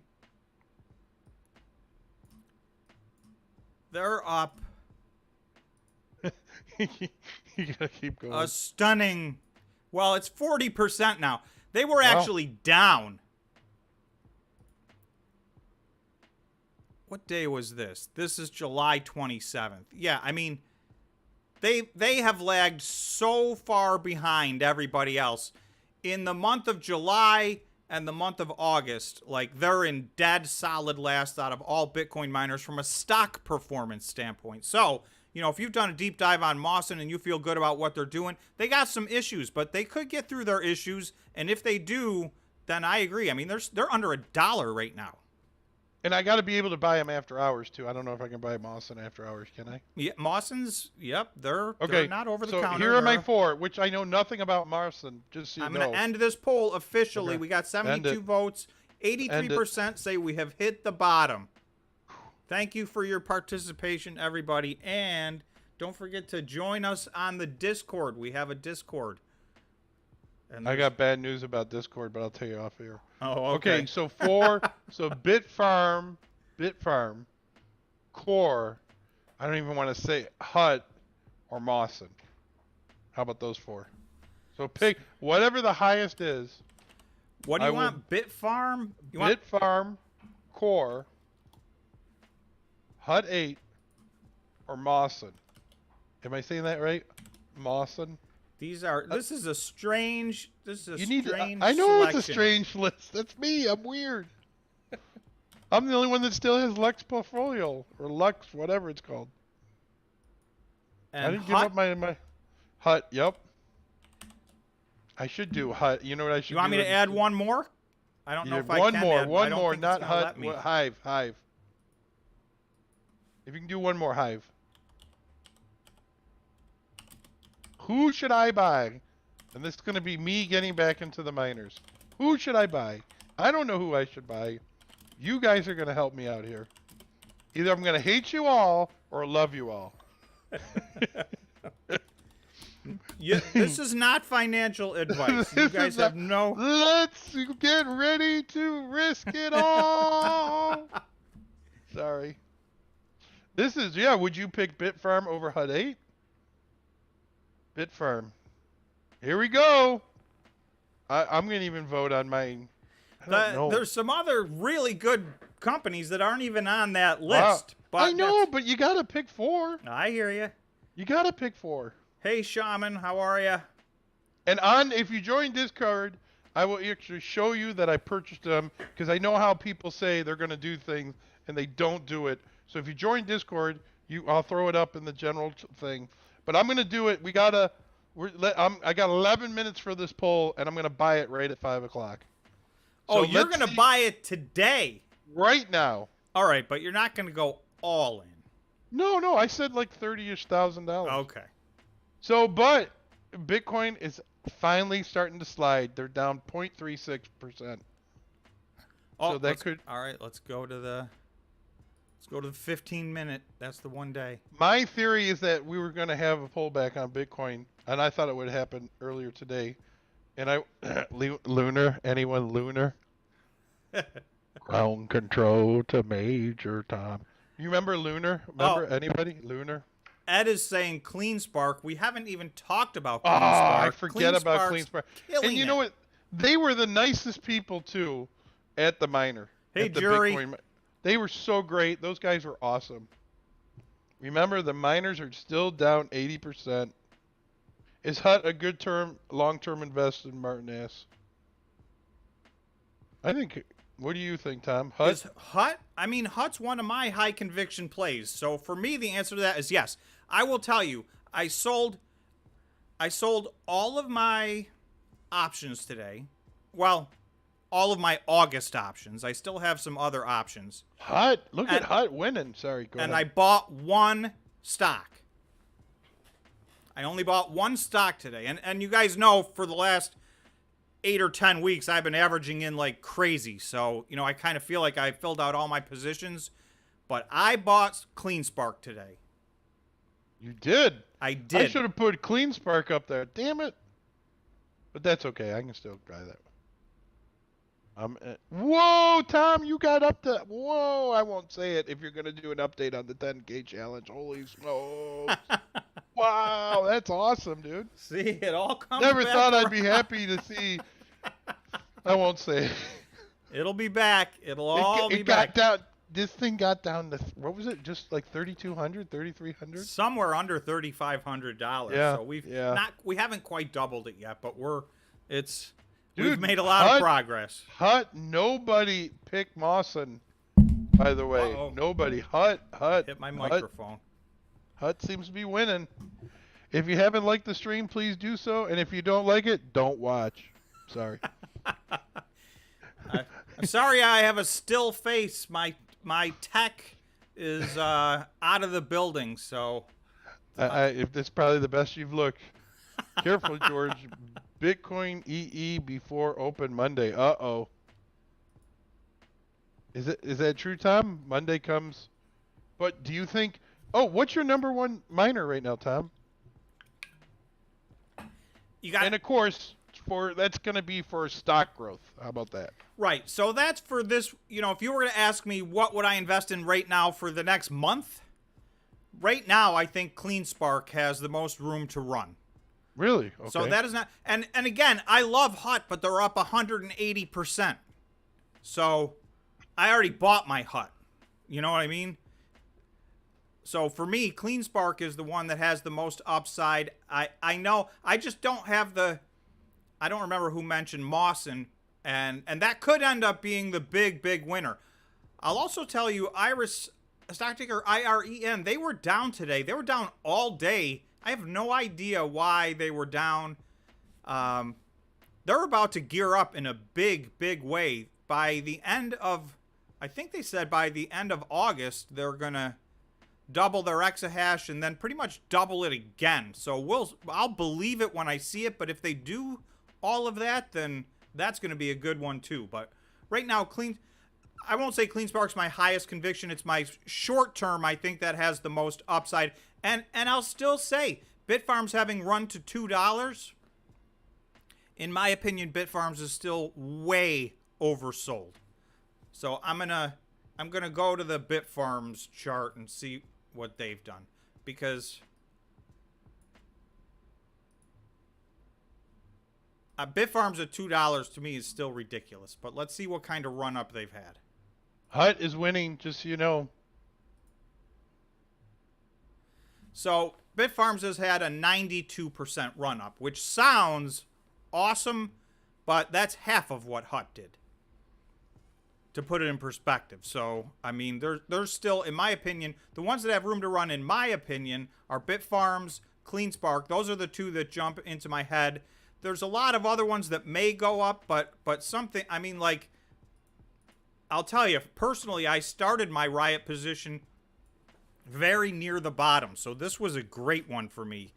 A: they're up
B: You gotta keep going.
A: a stunning, well, it's 40% now. They were actually down. What day was this? This is July 27th. Yeah, I mean, they have lagged so far behind everybody else. In the month of July and the month of August, like, they're in dead solid last out of all Bitcoin miners from a stock performance standpoint. So, you know, if you've done a deep dive on Mawson and you feel good about what they're doing, they got some issues, but they could get through their issues. And if they do, then I agree. I mean, they're under $1 right now.
B: And I got to be able to buy them after hours too. I don't know if I can buy Mawson after hours. Can I?
A: Yeah, Mawson's. Yep, they're not over the
B: so
A: counter.
B: Here are my 4, which I know nothing about Mawson. Just so you
A: I'm
B: know.
A: going to end this poll officially.
B: Okay.
A: We got 72 votes. 83% say we have hit the bottom. Thank you for your participation, everybody. And don't forget to join us on the Discord. We have a Discord. And
B: I got bad news about Discord, but I'll tell you off here.
A: Oh, okay.
B: So 4. So Bitfarm, Core. I don't even want to say HUD or Mawson. How about those 4? So pick whatever the highest is.
A: What do you want? Bitfarm?
B: Bitfarm, Core, HUD 8, or Mawson. Am I saying that right? Mawson.
A: This is a strange. This is a strange.
B: I know
A: selection.
B: it's a strange list. That's me. I'm weird. I'm the only one that still has Lux portfolio or Lux, whatever it's called.
A: And
B: I didn't give up my HUT. Yep. I should do HUT. You know what I should do?
A: You want me to add one more? I don't know if I can add.
B: One more, not HUT. Hive. If you can do one more, Hive. Who should I buy? And this is going to be me getting back into the miners. Who should I buy? I don't know who I should buy. You guys are going to help me out here. Either I'm going to hate you all or love you all.
A: This is not financial advice. You guys have no...
B: Let's get ready to risk it all. Sorry. This is, would you pick Bitfarm over HUD 8? Bitfarm. Here we go. I'm going to even vote on mine. I don't know.
A: There's some other really good companies that aren't even on that list. But
B: I know, but you got to pick 4.
A: I hear you.
B: You got to pick 4.
A: Hey, Shaman, how are you?
B: And if you join Discord, I will actually show you that I purchased them because I know how people say they're going to do things and they don't do it. So if you join Discord, I'll throw it up in the general thing. But I'm going to do it. I got 11 minutes for this poll, and I'm going to buy it right at 5 o'clock.
A: So you're going to buy it today?
B: Right now.
A: All right, but you're not going to go all in.
B: No, I said like $30,000-ish.
A: Okay.
B: So, but Bitcoin is finally starting to slide. They're down 0.36%.
A: Oh,
B: so that could.
A: All right, let's go to the 15-minute. That's the one day.
B: My theory is that we were going to have a pullback on Bitcoin, and I thought it would happen earlier today. And Lunar, anyone Lunar? Ground control to Major Tom. You remember Lunar? Anybody? Lunar?
A: Ed is saying CleanSpark. We haven't even talked about CleanSpark.
B: I forget about CleanSpark. And you know what? They were the nicest people, too, at the miner.
A: Hey,
B: at the
A: jury.
B: Bitcoin. They were so great. Those guys were awesome. Remember, the miners are still down 80%. Is Hut a good long-term investment, Martin asks? I think. What do you think, Tom? Hut?
A: Is Hut? I mean, Hut's one of my high conviction plays. So for me, the answer to that is yes. I will tell you, I sold all of my options today. Well, all of my August options. I still have some other options.
B: Hut? Look at Hut winning. Sorry, go ahead.
A: And I bought one stock. I only bought one stock today. And you guys know for the last 8 or 10 weeks, I've been averaging in like crazy. So, I kind of feel like I filled out all my positions. But I bought CleanSpark today.
B: You did?
A: I did.
B: I should have put CleanSpark up there. Damn it. But that's okay. I can still buy that. Whoa, Tom, you got up to... Whoa, I won't say it if you're going to do an update on the 10K challenge. Holy smokes. Wow, that's awesome, dude.
A: See, it all comes
B: Never
A: back
B: thought
A: around.
B: I'd be happy to see... I won't say it.
A: It'll be back. It'll all be
B: got
A: back.
B: Down, this thing got down to... What was it? Just like 3,200, 3,300?
A: Somewhere under $3,500.
B: Yeah,
A: So we haven't quite doubled it yet, but
B: Dude,
A: we've made a lot of progress.
B: Hut, nobody picked Mawson, by the way.
A: Uh-oh.
B: Nobody. Hut.
A: Hit my microphone.
B: Hut seems to be winning. If you haven't liked the stream, please do so. And if you don't like it, don't watch. Sorry.
A: I'm sorry I have a still face. My tech is out of the building, so...
B: If that's probably the best you've looked. Careful, George. Bitcoin EE before open Monday. Uh-oh. Is that true, Tom? Monday comes. But do you think... Oh, what's your number one miner right now, Tom? And of course, that's going to be for stock growth. How about that?
A: Right. So that's for this, if you were to ask me what would I invest in right now for the next month, right now I think CleanSpark has the most room to run.
B: Really? Okay.
A: So that is not, and again, I love Hut, but they're up 180%. So I already bought my Hut. You know what I mean? So for me, CleanSpark is the one that has the most upside. I know, I just don't have I don't remember who mentioned Mawson, and that could end up being the big winner. I'll also tell you, stock ticker IREN, they were down today. They were down all day. I have no idea why they were down. They're about to gear up in a big way. By the end of, I think they said by the end of August, they're going to double their exahash and then pretty much double it again. So I'll believe it when I see it, but if they do all of that, then that's going to be a good one too. But right now, I won't say CleanSpark's my highest conviction. It's my short term, I think, that has the most upside. And I'll still say, Bitfarms having run to $2, in my opinion, Bitfarms is still way oversold. So I'm gonna go to the Bitfarms chart and see what they've done, because Bitfarms at $2 to me is still ridiculous. But let's see what kind of run up they've had.
B: Hut is winning, just so you know.
A: So Bitfarms has had a 92% run up, which sounds awesome, but that's half of what Hut did, to put it in perspective. So, I mean, there's still, in my opinion, the ones that have room to run, in my opinion, are Bitfarms, CleanSpark. Those are the two that jump into my head. There's a lot of other ones that may go up, but something, I mean, like, I'll tell you, personally, I started my Riot position very near the bottom, so this was a great one for me.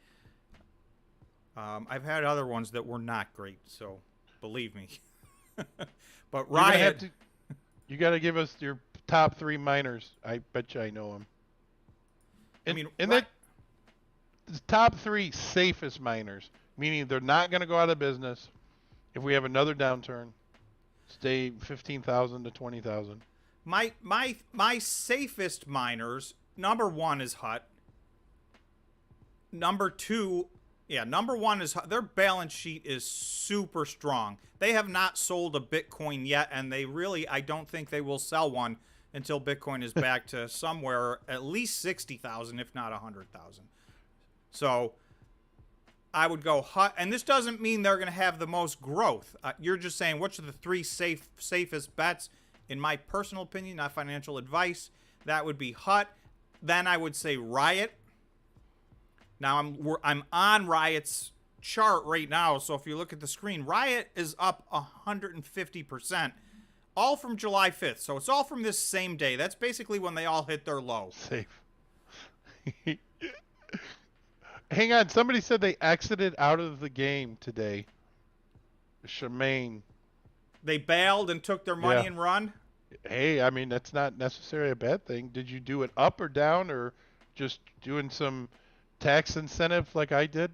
A: I've had other ones that were not great, so believe me. But Riot...
B: You got to give us your top 3 miners. I bet you I know them. And the top 3 safest miners, meaning they're not going to go out of business if we have another downturn. Stay 15,000 to 20,000.
A: My safest miners, number 1 is Hut. Number 1 is Hut. Their balance sheet is super strong. They have not sold a Bitcoin yet, and they really, I don't think they will sell one until Bitcoin is back to somewhere at least 60,000, if not 100,000. So I would go HUT, and this doesn't mean they're going to have the most growth. You're just saying which are the three safest bets, in my personal opinion, not financial advice. That would be HUT. Then I would say Riot. Now I'm on Riot's chart right now, so if you look at the screen, Riot is up 150%, all from July 5th. So it's all from this same day. That's basically when they all hit their low.
B: Safe. Hang on, somebody said they exited out of the game today. Shemaine.
A: They bailed and took their money and run?
B: Hey, I mean, that's not necessarily a bad thing. Did you do it up or down, or just doing some tax incentive like I did?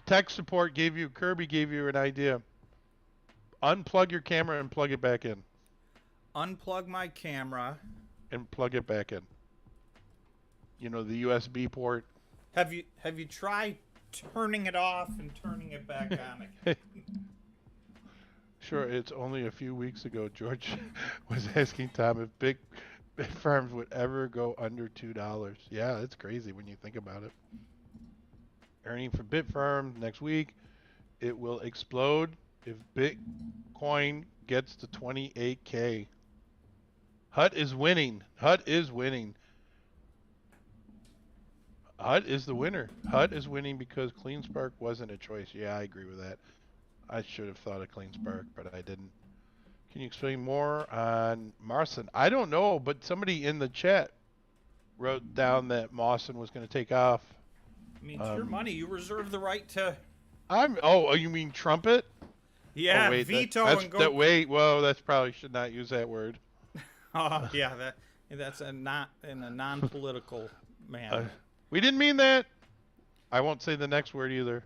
B: Tech support Kirby gave you an idea. Unplug your camera and plug it back in.
A: Unplug my camera.
B: And plug it back in. You know, the USB port.
A: Have you tried turning it off and turning it back on again?
B: Sure, it's only a few weeks ago George was asking Tom if Bitfarms would ever go under $2. Yeah, it's crazy when you think about it. Earning for Bitfarms next week, it will explode if Bitcoin gets to 28K. HUT is winning. HUT is winning. HUT is the winner. HUT is winning because CleanSpark wasn't a choice. Yeah, I agree with that. I should have thought of CleanSpark, but I didn't. Can you explain more on Mawson? I don't know, but somebody in the chat wrote down that Mawson was going to take off.
A: I mean, it's your money. You reserve the right to...
B: Oh, you mean trumpet?
A: Yeah,
B: oh, wait,
A: veto and go...
B: Wait, whoa, that's probably should not use that word.
A: Oh, yeah, that's not in a non-political manner.
B: We didn't mean that. I won't say the next word either.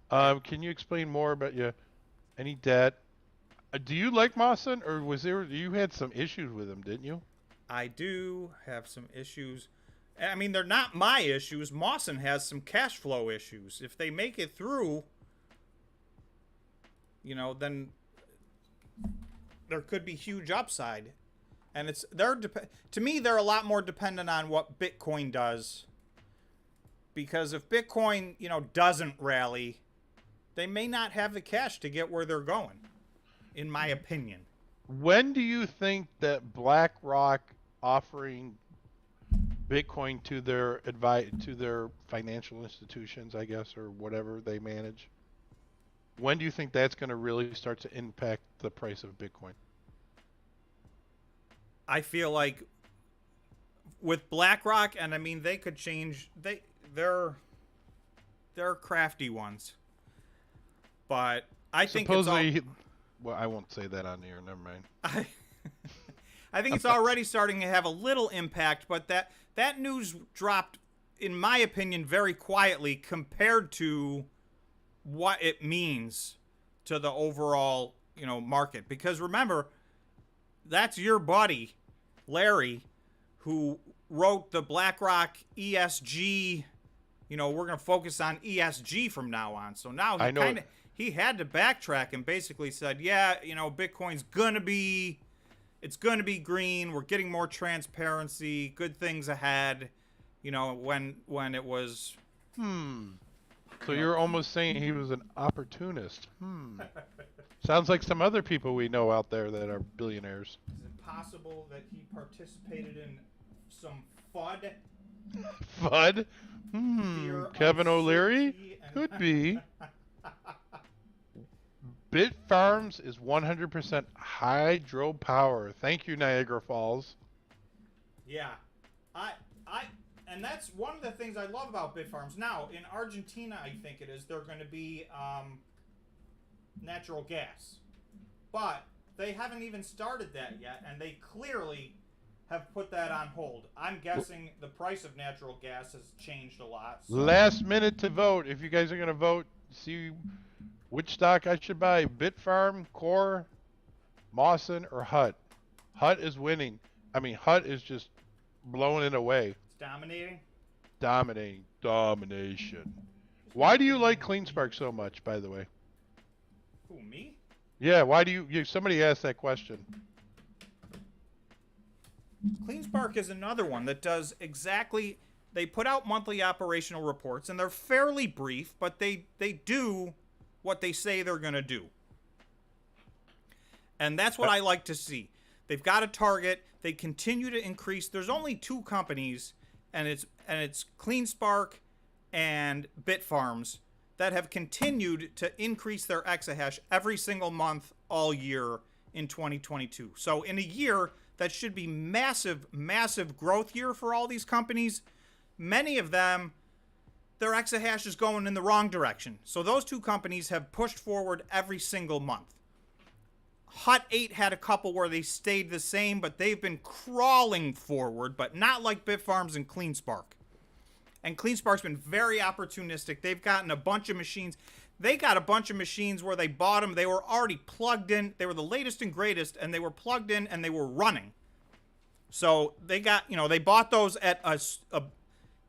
B: Can you explain more about any debt? Do you like Mawson, or you had some issues with him, didn't you?
A: I do have some issues. I mean, they're not my issues. Mawson has some cash flow issues. If they make it through, you know, then there could be huge upside. And to me, they're a lot more dependent on what Bitcoin does. Because if Bitcoin, you know, doesn't rally, they may not have the cash to get where they're going, in my opinion.
B: When do you think that BlackRock offering Bitcoin to their financial institutions, I guess, or whatever they manage, when do you think that's going to really start to impact the price of Bitcoin?
A: I feel like with BlackRock, and I mean, they could change... They're crafty ones, but I think
B: supposedly. Well, I won't say that on the air. Never mind.
A: I think it's already starting to have a little impact, but that news dropped, in my opinion, very quietly compared to what it means to the overall, you know, market. Because remember, that's your buddy, Larry, who wrote the BlackRock ESG. You know, we're going to focus on ESG from now on. So now he had to backtrack and basically said, yeah, you know, Bitcoin's going to be green. We're getting more transparency, good things ahead. You know, when it was...
B: So you're almost saying he was an opportunist. Sounds like some other people we know out there that are billionaires.
A: Is it possible that he participated in some FUD?
B: FUD? Kevin O'Leary? Could be. Bitfarms is 100% hydropower. Thank you, Niagara Falls.
A: Yeah. And that's one of the things I love about Bitfarms. Now, in Argentina, I think it is, they're going to be natural gas. But they haven't even started that yet, and they clearly have put that on hold. I'm guessing the price of natural gas has changed a lot. So.
B: Last minute to vote. If you guys are going to vote, see which stock I should buy. Bitfarm, Core, Mawson, or HUT. HUT is winning. I mean, HUT is just blowing it away.
A: It's dominating?
B: Dominating. Domination. Why do you like CleanSpark so much, by the way?
A: Who, me?
B: Yeah, why do you somebody asked that question.
A: CleanSpark is another one that does exactly. They put out monthly operational reports, and they're fairly brief, but they do what they say they're going to do. And that's what I like to see. They've got a target. They continue to increase. There's only two companies, and it's CleanSpark and Bitfarms that have continued to increase their exahash every single month all year in 2022. So in a year that should be massive, massive growth year for all these companies, many of them, their exahash is going in the wrong direction. So those two companies have pushed forward every single month. Hut 8 had a couple where they stayed the same, but they've been crawling forward, but not like Bitfarms and CleanSpark. And CleanSpark's been very opportunistic. They've gotten a bunch of machines. They got a bunch of machines where they bought them. They were already plugged in. They were the latest and greatest, and they were plugged in, and they were running. So they got, they bought those at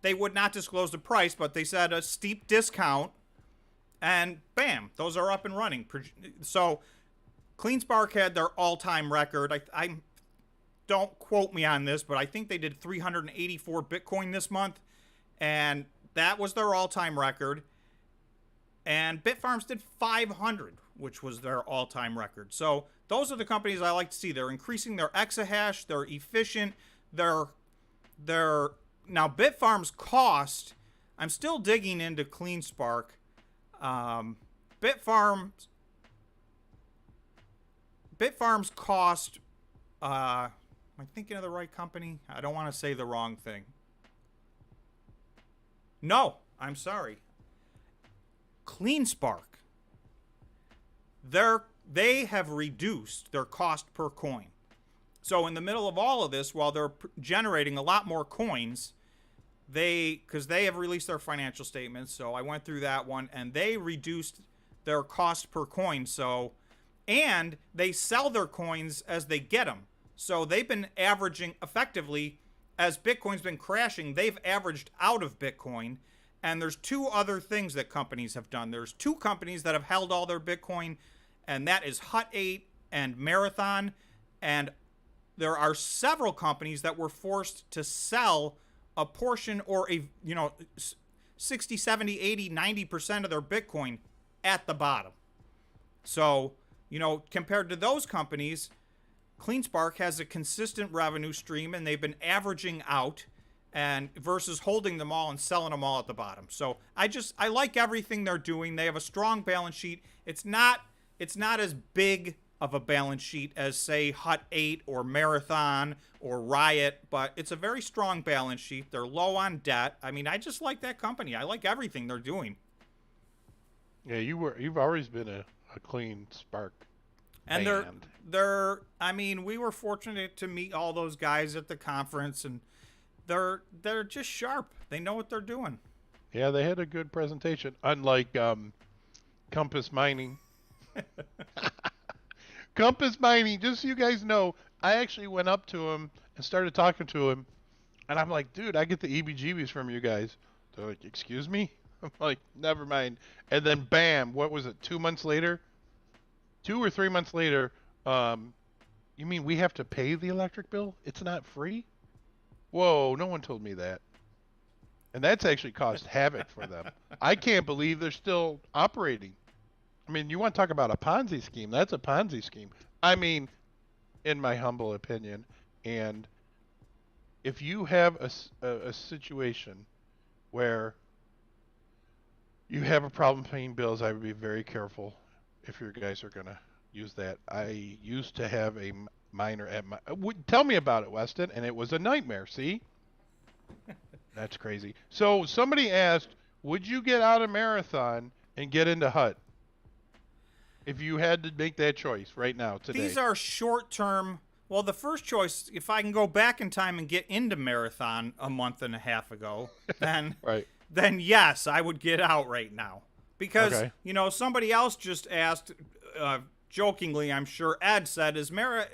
A: they would not disclose the price, but they said a steep discount, and bam, those are up and running. So CleanSpark had their all-time record. I don't quote me on this, but I think they did 384 Bitcoin this month, and that was their all-time record. And Bitfarms did 500, which was their all-time record. So those are the companies I like to see. They're increasing their exahash. They're efficient. They're now Bitfarms cost. I'm still digging into CleanSpark. Bitfarms cost. Am I thinking of the right company? I don't want to say the wrong thing. No, I'm sorry. CleanSpark. They have reduced their cost per coin. So in the middle of all of this, while they're generating a lot more coins, because they have released their financial statements, so I went through that one, and they reduced their cost per coin. So, and they sell their coins as they get them. So they've been averaging effectively, as Bitcoin's been crashing, they've averaged out of Bitcoin. And there's two other things that companies have done. There's two companies that have held all their Bitcoin, and that is Hut 8 and Marathon. And there are several companies that were forced to sell a portion or 60, 70, 80, 90% of their Bitcoin at the bottom. So, compared to those companies, CleanSpark has a consistent revenue stream, and they've been averaging out and versus holding them all and selling them all at the bottom. So I like everything they're doing. They have a strong balance sheet. It's not as big of a balance sheet as, say, Hut 8 or Marathon or Riot, but it's a very strong balance sheet. They're low on debt. I mean, I just like that company. I like everything they're doing.
B: Yeah, you've always been a CleanSpark.
A: And we were fortunate to meet all those guys at the conference, and they're just sharp. They know what they're doing.
B: Yeah, they had a good presentation. Unlike Compass Mining. Compass Mining, just so you guys know, I actually went up to him and started talking to him. And I'm like, dude, I get the EBGBs from you guys. They're like, excuse me? I'm like, never mind. And then bam, what was it, 2 months later? 2 or 3 months later, you mean we have to pay the electric bill? It's not free? Whoa, no one told me that. And that's actually caused havoc for them. I can't believe they're still operating. I mean, you want to talk about a Ponzi scheme? That's a Ponzi scheme. I mean, in my humble opinion. And if you have a situation where you have a problem paying bills, I would be very careful if your guys are going to use that. I used to have a miner at my... Tell me about it, Weston, and it was a nightmare, see? That's crazy. So somebody asked, would you get out of Marathon and get into Hut? If you had to make that choice right now, today.
A: These are short-term... Well, the first choice, if I can go back in time and get into Marathon a month and a half ago, then,
B: right.
A: Then yes, I would get out right now. Because,
B: okay.
A: Somebody else just asked... jokingly, I'm sure Ed said, is Mara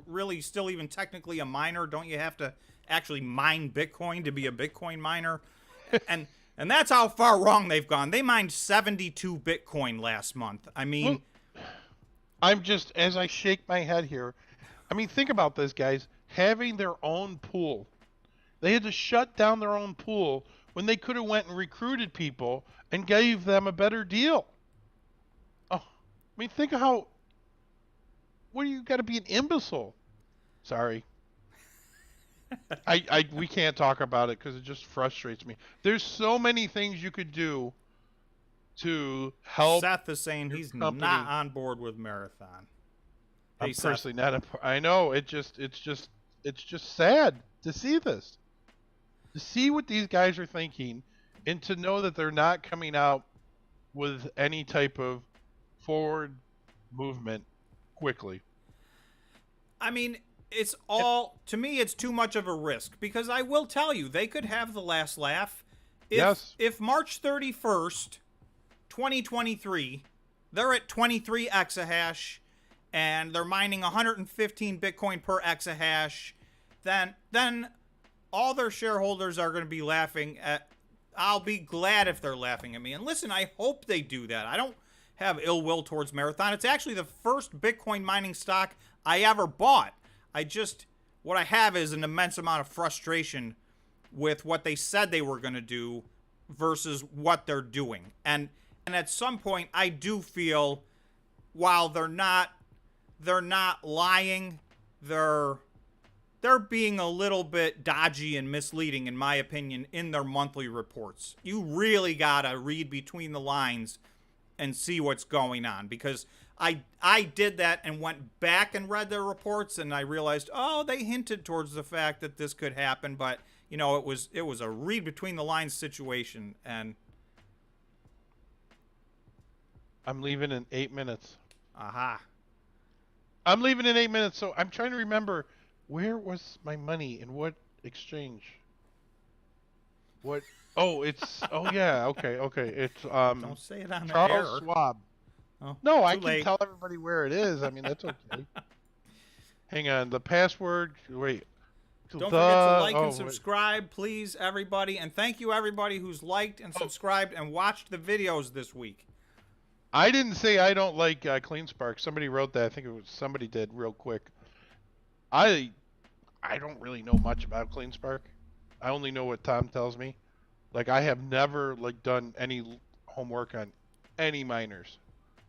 A: really still even technically a miner? Don't you have to actually mine Bitcoin to be a Bitcoin miner? and that's how far wrong they've gone. They mined 72 Bitcoin last month. I mean...
B: I'm just, as I shake my head here, I mean, think about this, guys. Having their own pool. They had to shut down their own pool when they could have went and recruited people and gave them a better deal. Oh, I mean, think of how. What do you got to be an imbecile? Sorry. We can't talk about it because it just frustrates me. There's so many things you could do to help.
A: Seth is saying he's
B: company.
A: not on board with Marathon. Hey,
B: I'm
A: Seth.
B: personally not a. I know it's just sad to see this, to see what these guys are thinking, and to know that they're not coming out with any type of forward movement quickly.
A: I mean, it's all, to me, it's too much of a risk because I will tell you, they could have the last laugh. If March 31st, 2023, they're at 23 exahash and they're mining 115 Bitcoin per exahash, then all their shareholders are going to be laughing at. I'll be glad if they're laughing at me. And listen, I hope they do that. I don't have ill will towards Marathon. It's actually the first Bitcoin mining stock I ever bought. What I have is an immense amount of frustration with what they said they were going to do versus what they're doing. And at some point, I do feel, while they're not lying, they're being a little bit dodgy and misleading, in my opinion, in their monthly reports. You really gotta read between the lines and see what's going on, because I did that and went back and read their reports, and I realized, oh, they hinted towards the fact that this could happen, but you know, it was a read between the lines situation. And
B: I'm leaving in 8 minutes.
A: aha.
B: I'm leaving in 8 minutes, so I'm trying to remember, where was my money in what exchange? What? Oh, it's. Oh yeah. Okay. It's
A: Don't say it on the
B: Charles
A: air.
B: Schwab.
A: Oh,
B: No, I
A: too
B: can
A: late.
B: tell everybody where it is. I mean, that's okay. Hang on. The password. Wait.
A: Don't forget to like and
B: wait.
A: subscribe, please, everybody. And thank you, everybody who's liked and subscribed and watched the videos this week.
B: I didn't say I don't like Cleanspark. Somebody wrote that. I think it was somebody did real quick. I don't really know much about Cleanspark. I only know what Tom tells me. Like, I have never done any homework on any miners.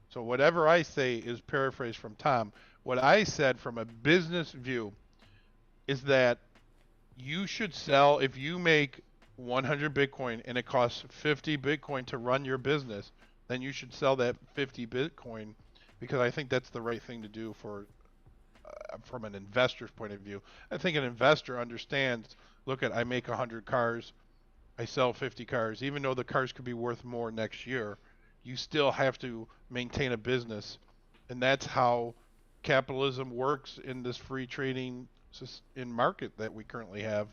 B: So whatever I say is paraphrased from Tom. What I said from a business view is that you should sell, if you make 100 Bitcoin and it costs 50 Bitcoin to run your business, then you should sell that 50 Bitcoin, because I think that's the right thing to do from an investor's point of view. I think an investor understands, look at, I make 100 cars, I sell 50 cars, even though the cars could be worth more next year, you still have to maintain a business. And that's how capitalism works in this free trading in market that we currently have.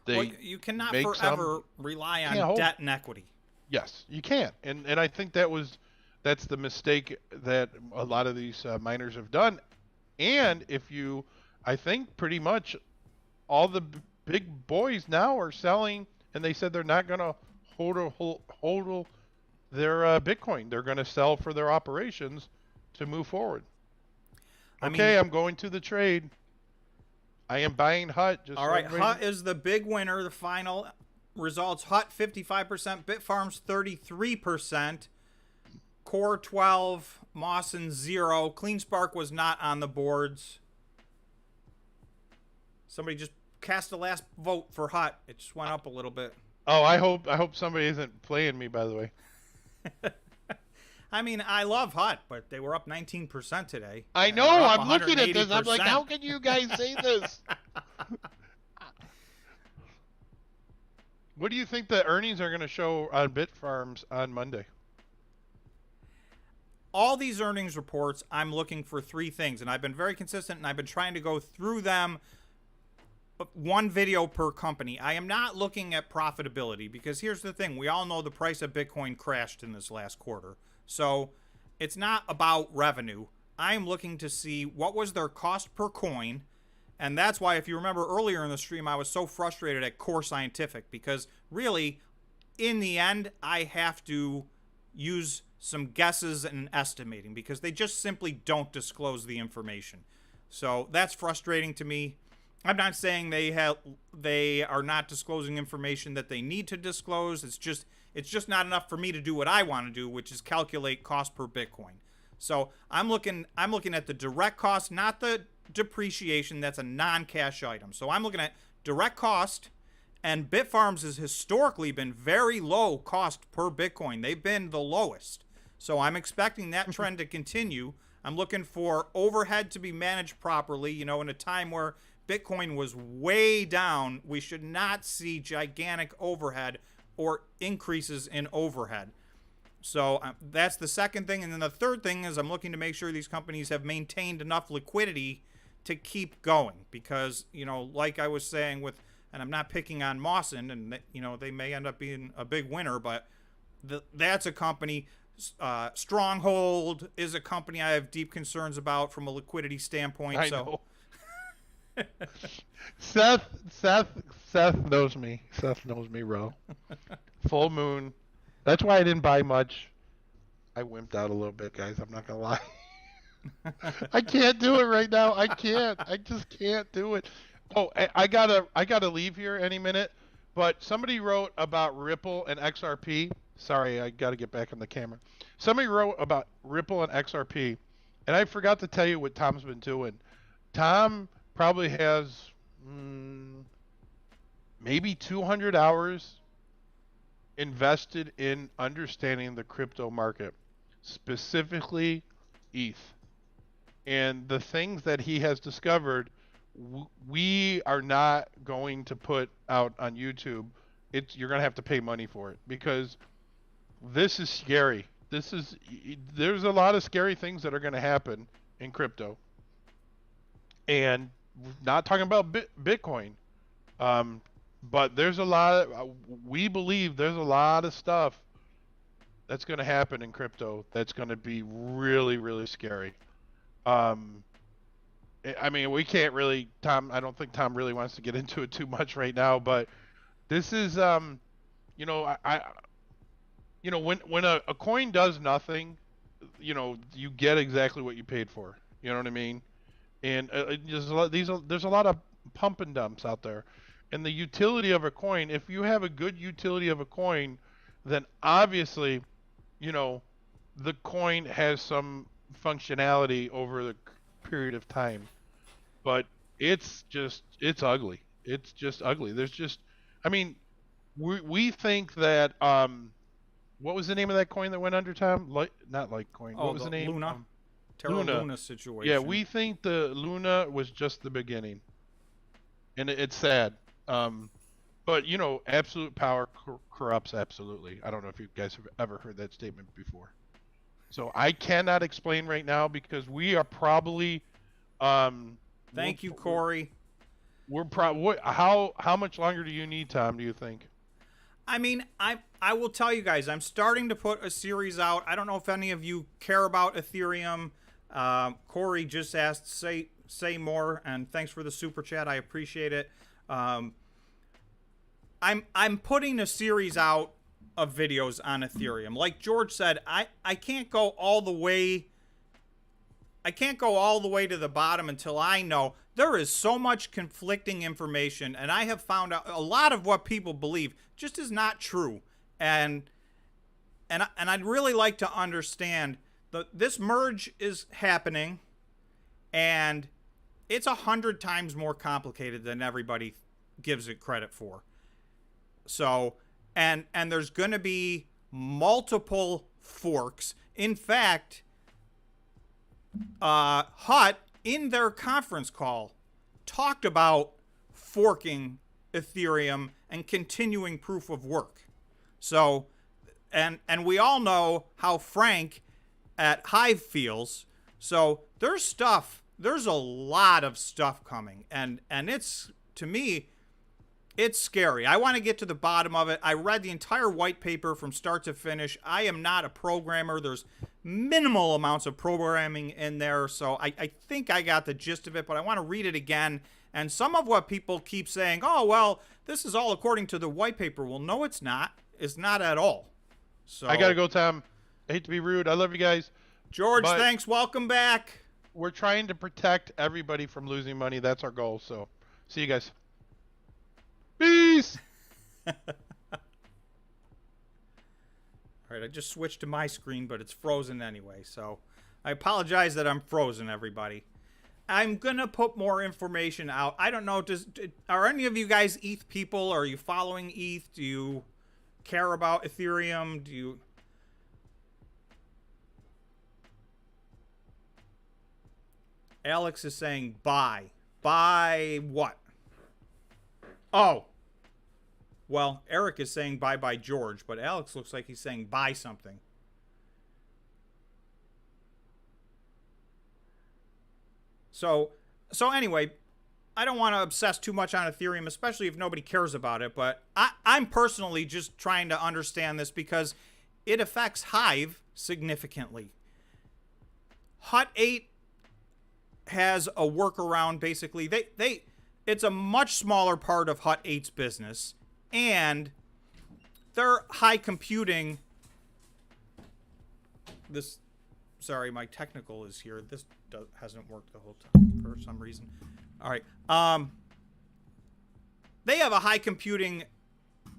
A: Well, you cannot forever rely on debt and equity.
B: Yes, you can't. And I think that's the mistake that a lot of these miners have done. And I think pretty much all the big boys now are selling, and they said they're not going to hold their Bitcoin. They're going to sell for their operations to move forward. Okay, I'm going to the trade. I am buying HUT.
A: All right, HUT is the big winner. The final results: HUT 55%, Bitfarms 33%, Core 12, Mawson 0. Cleanspark was not on the boards. Somebody just cast the last vote for HUT. It just went up a little bit.
B: Oh, I hope somebody isn't playing me, by the way.
A: I mean, I love HUT, but they were up 19% today.
B: I know. I'm looking at this. I'm like, how can you guys say this? What do you think the earnings are going to show on Bitfarms on Monday?
A: All these earnings reports, I'm looking for three things, and I've been very consistent, and I've been trying to go through them, one video per company. I am not looking at profitability, because here's the thing. We all know the price of Bitcoin crashed in this last quarter. So it's not about revenue. I am looking to see what was their cost per coin. And that's why, if you remember earlier in the stream, I was so frustrated at Core Scientific, because really, in the end, I have to use some guesses and estimating, because they just simply don't disclose the information. So that's frustrating to me. I'm not saying they are not disclosing information that they need to disclose. It's just not enough for me to do what I want to do, which is calculate cost per Bitcoin. So I'm looking at the direct cost, not the depreciation. That's a non-cash item. So I'm looking at direct cost, and Bitfarms has historically been very low cost per Bitcoin. They've been the lowest. So I'm expecting that trend to continue. I'm looking for overhead to be managed properly. You know, in a time where Bitcoin was way down, we should not see gigantic overhead or increases in overhead. So that's the second thing. And then the third thing is I'm looking to make sure these companies have maintained enough liquidity to keep going. Because, you know, like I was saying with, and I'm not picking on Mawson, and, you know, they may end up being a big winner, but that's a company. Stronghold is a company I have deep concerns about from a liquidity standpoint.
B: I know. Seth knows me. Seth knows me, bro. Full Moon. That's why I didn't buy much. I wimped out a little bit, guys. I'm not gonna lie. I can't do it right now. I can't. I just can't do it. Oh, I gotta leave here any minute. But somebody wrote about Ripple and XRP. Sorry, I got to get back on the camera. Somebody wrote about Ripple and XRP, and I forgot to tell you what Tom's been doing. Tom probably has maybe 200 hours invested in understanding the crypto market, specifically ETH. And the things that he has discovered, we are not going to put out on YouTube. You're going to have to pay money for it, because this is scary. There's a lot of scary things that are going to happen in crypto. And not talking about Bitcoin. But there's a lot we believe there's a lot of stuff that's going to happen in crypto that's going to be really, really scary. I mean, we can't really, Tom, I don't think Tom really wants to get into it too much right now, but this is, you know, you know, when a coin does nothing, you know, you get exactly what you paid for. You know what I mean? And there's a lot of pump and dumps out there. And the utility of a coin, if you have a good utility of a coin, then obviously, you know, the coin has some functionality over the period of time. But it's ugly. It's just ugly. There's just, I mean, we think that, what was the name of that coin that went under, Tom? Not Litecoin. What was the name?
A: Luna. Terra Luna situation.
B: Yeah, we think the Luna was just the beginning. And it's sad. But, you know, absolute power corrupts absolutely. I don't know if you guys have ever heard that statement before. So I cannot explain right now, because we are probably...
A: Thank you, Corey.
B: We're how much longer do you need, Tom, do you think?
A: I mean, I will tell you guys, I'm starting to put a series out. I don't know if any of you care about Ethereum. Corey just asked, say more, and thanks for the super chat. I appreciate it. I'm putting a series out of videos on Ethereum. Like George said, I can't go all the way. I can't go all the way to the bottom until I know. There is so much conflicting information, and I have found out a lot of what people believe just is not true. And I'd really like to understand this merge is happening, and it's 100 times more complicated than everybody gives it credit for. So, and there's going to be multiple forks. In fact, Hut in their conference call talked about forking Ethereum and continuing proof of work. So, and we all know how Frank at Hive feels. So there's a lot of stuff coming, and it's, to me, it's scary. I want to get to the bottom of it. I read the entire white paper from start to finish. I am not a programmer. There's minimal amounts of programming in there, so I think I got the gist of it, but I want to read it again. And some of what people keep saying, oh, well, this is all according to the white paper. Well, no, it's not. It's not at all. So
B: I got to go, Tom. I hate to be rude. I love you guys.
A: George, thanks. Welcome back.
B: we're trying to protect everybody from losing money. That's our goal. So, see you guys. Peace.
A: All right, I just switched to my screen, but it's frozen anyway, so I apologize that I'm frozen, everybody. I'm gonna put more information out. I don't know, are any of you guys ETH people? Are you following ETH? Do you care about Ethereum? Do you... Alex is saying buy. Buy what? Oh. Well, Eric is saying bye-bye George, but Alex looks like he's saying buy something. So anyway, I don't want to obsess too much on Ethereum, especially if nobody cares about it, but I'm personally just trying to understand this because it affects Hive significantly. Hut 8 has a workaround, basically. It's a much smaller part of Hut 8's business, and their high computing... Sorry, my technical is here. This hasn't worked the whole time for some reason. All right. They have a high computing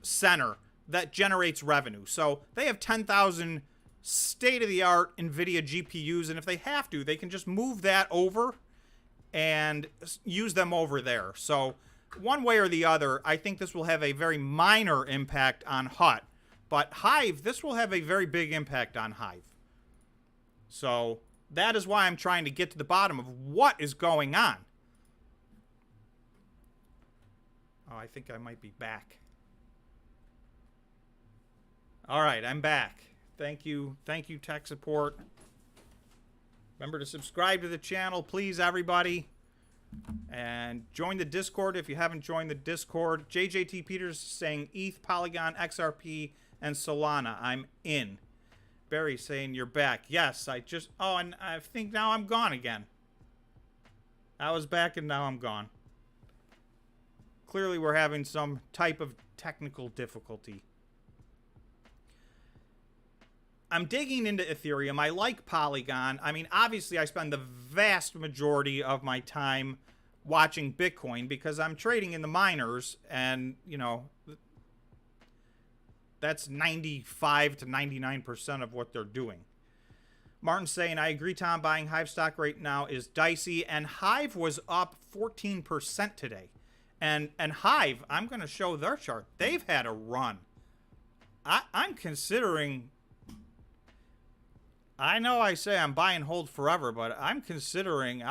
A: center that generates revenue. So they have 10,000 state-of-the-art NVIDIA GPUs, and if they have to, they can just move that over and use them over there. So one way or the other, I think this will have a very minor impact on Hut. But Hive, this will have a very big impact on Hive. So that is why I'm trying to get to the bottom of what is going on. Oh, I think I might be back. All right, I'm back. Thank you, tech support. Remember to subscribe to the channel, please, everybody. And join the Discord if you haven't joined the Discord. JJT Peters saying ETH, Polygon, XRP, and Solana. I'm in. Barry saying you're back. Yes, oh, and I think now I'm gone again. I was back and now I'm gone. Clearly we're having some type of technical difficulty. I'm digging into Ethereum. I like Polygon. I mean, obviously I spend the vast majority of my time watching Bitcoin because I'm trading in the miners, and, you know, that's 95 to 99% of what they're doing. Martin's saying, I agree, Tom. Buying Hive stock right now is dicey. And Hive was up 14% today. And Hive, I'm going to show their chart. They've had a run. I'm considering... I know I say I'm buy and hold forever, but I'm considering...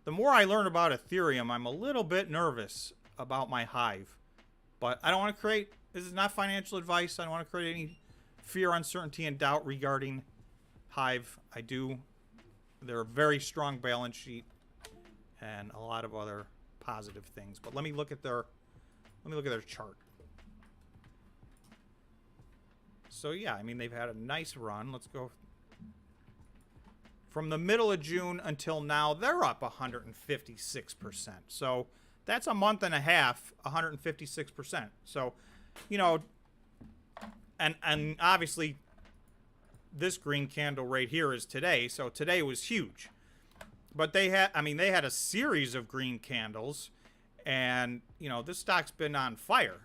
A: the more I learn about Ethereum, I'm a little bit nervous about my Hive. But I don't want to create... This is not financial advice. I don't want to create any fear, uncertainty, and doubt regarding Hive. I do. They're a very strong balance sheet and a lot of other positive things. But let me look at their chart. So yeah, I mean, they've had a nice run. Let's go from the middle of June until now. They're up 156%. So that's a month and a half, 156%. So, you know, and obviously this green candle right here is today. So today was huge. But they had a series of green candles, and, you know, this stock's been on fire.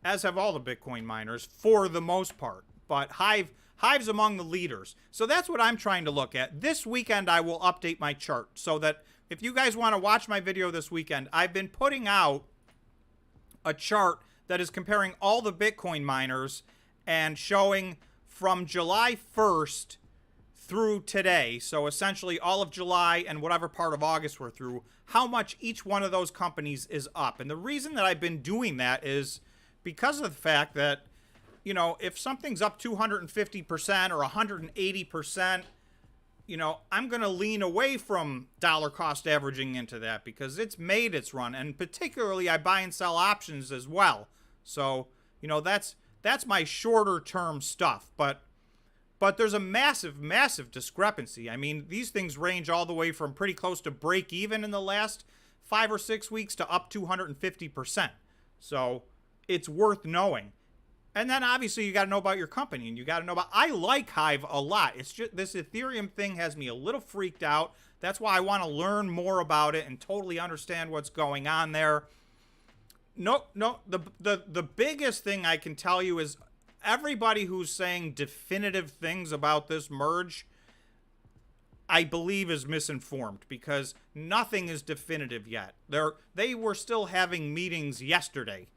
A: As have all the Bitcoin miners for the most part. But Hive's among the leaders. So that's what I'm trying to look at. This weekend I will update my chart so that if you guys want to watch my video this weekend, I've been putting out a chart that is comparing all the Bitcoin miners and showing from July 1st through today, so essentially all of July and whatever part of August we're through, how much each one of those companies is up. And the reason that I've been doing that is because of the fact that, you know, if something's up 250% or 180%, you know, I'm going to lean away from dollar cost averaging into that because it's made its run. And particularly I buy and sell options as well. So, you know, that's my shorter term stuff. But there's a massive discrepancy. I mean, these things range all the way from pretty close to break even in the last 5 or 6 weeks to up 250%. So it's worth knowing. And then obviously you got to know about your company, and you got to know about. I like Hive a lot. It's just this Ethereum thing has me a little freaked out. That's why I want to learn more about it and totally understand what's going on there. No, the biggest thing I can tell you is everybody who's saying definitive things about this merge, I believe, is misinformed, because nothing is definitive yet. They were still having meetings yesterday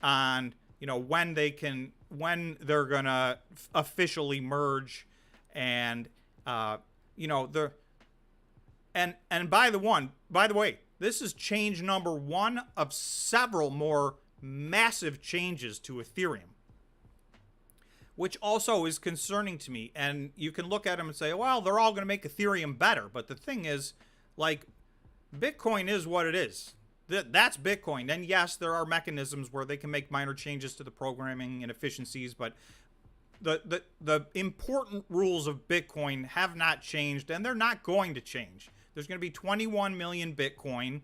A: on, you know, when they're gonna officially merge, and you know, and by the way, this is change number 1 of several more massive changes to Ethereum, which also is concerning to me. And you can look at them and say, well, they're all going to make Ethereum better. But the thing is, like, Bitcoin is what it is. That's Bitcoin. And yes, there are mechanisms where they can make minor changes to the programming and efficiencies, but the important rules of Bitcoin have not changed, and they're not going to change. There's going to be 21 million Bitcoin.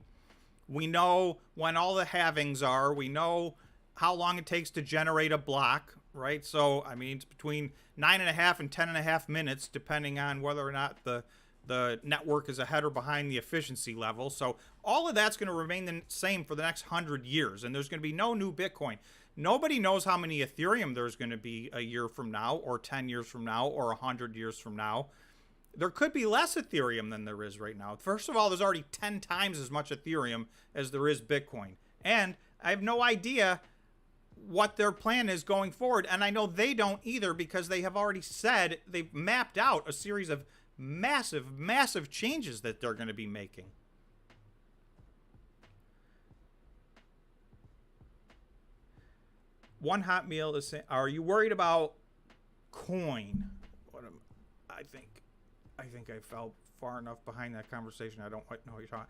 A: We know when all the halvings are. We know how long it takes to generate a block, right? So, I mean, it's between 9.5 and 10.5 minutes, depending on whether or not the network is ahead or behind the efficiency level. So all of that's going to remain the same for the next 100 years, and there's going to be no new Bitcoin. Nobody knows how many Ethereum there's going to be a year from now, or 10 years from now, or 100 years from now. There could be less Ethereum than there is right now. First of all, there's already 10 times as much Ethereum as there is Bitcoin. And I have no idea what their plan is going forward. And I know they don't either, because they have already said they've mapped out a series of massive, massive changes that they're going to be making. One hot meal is saying, are you worried about coin? I think I fell far enough behind that conversation. I don't know what you're talking.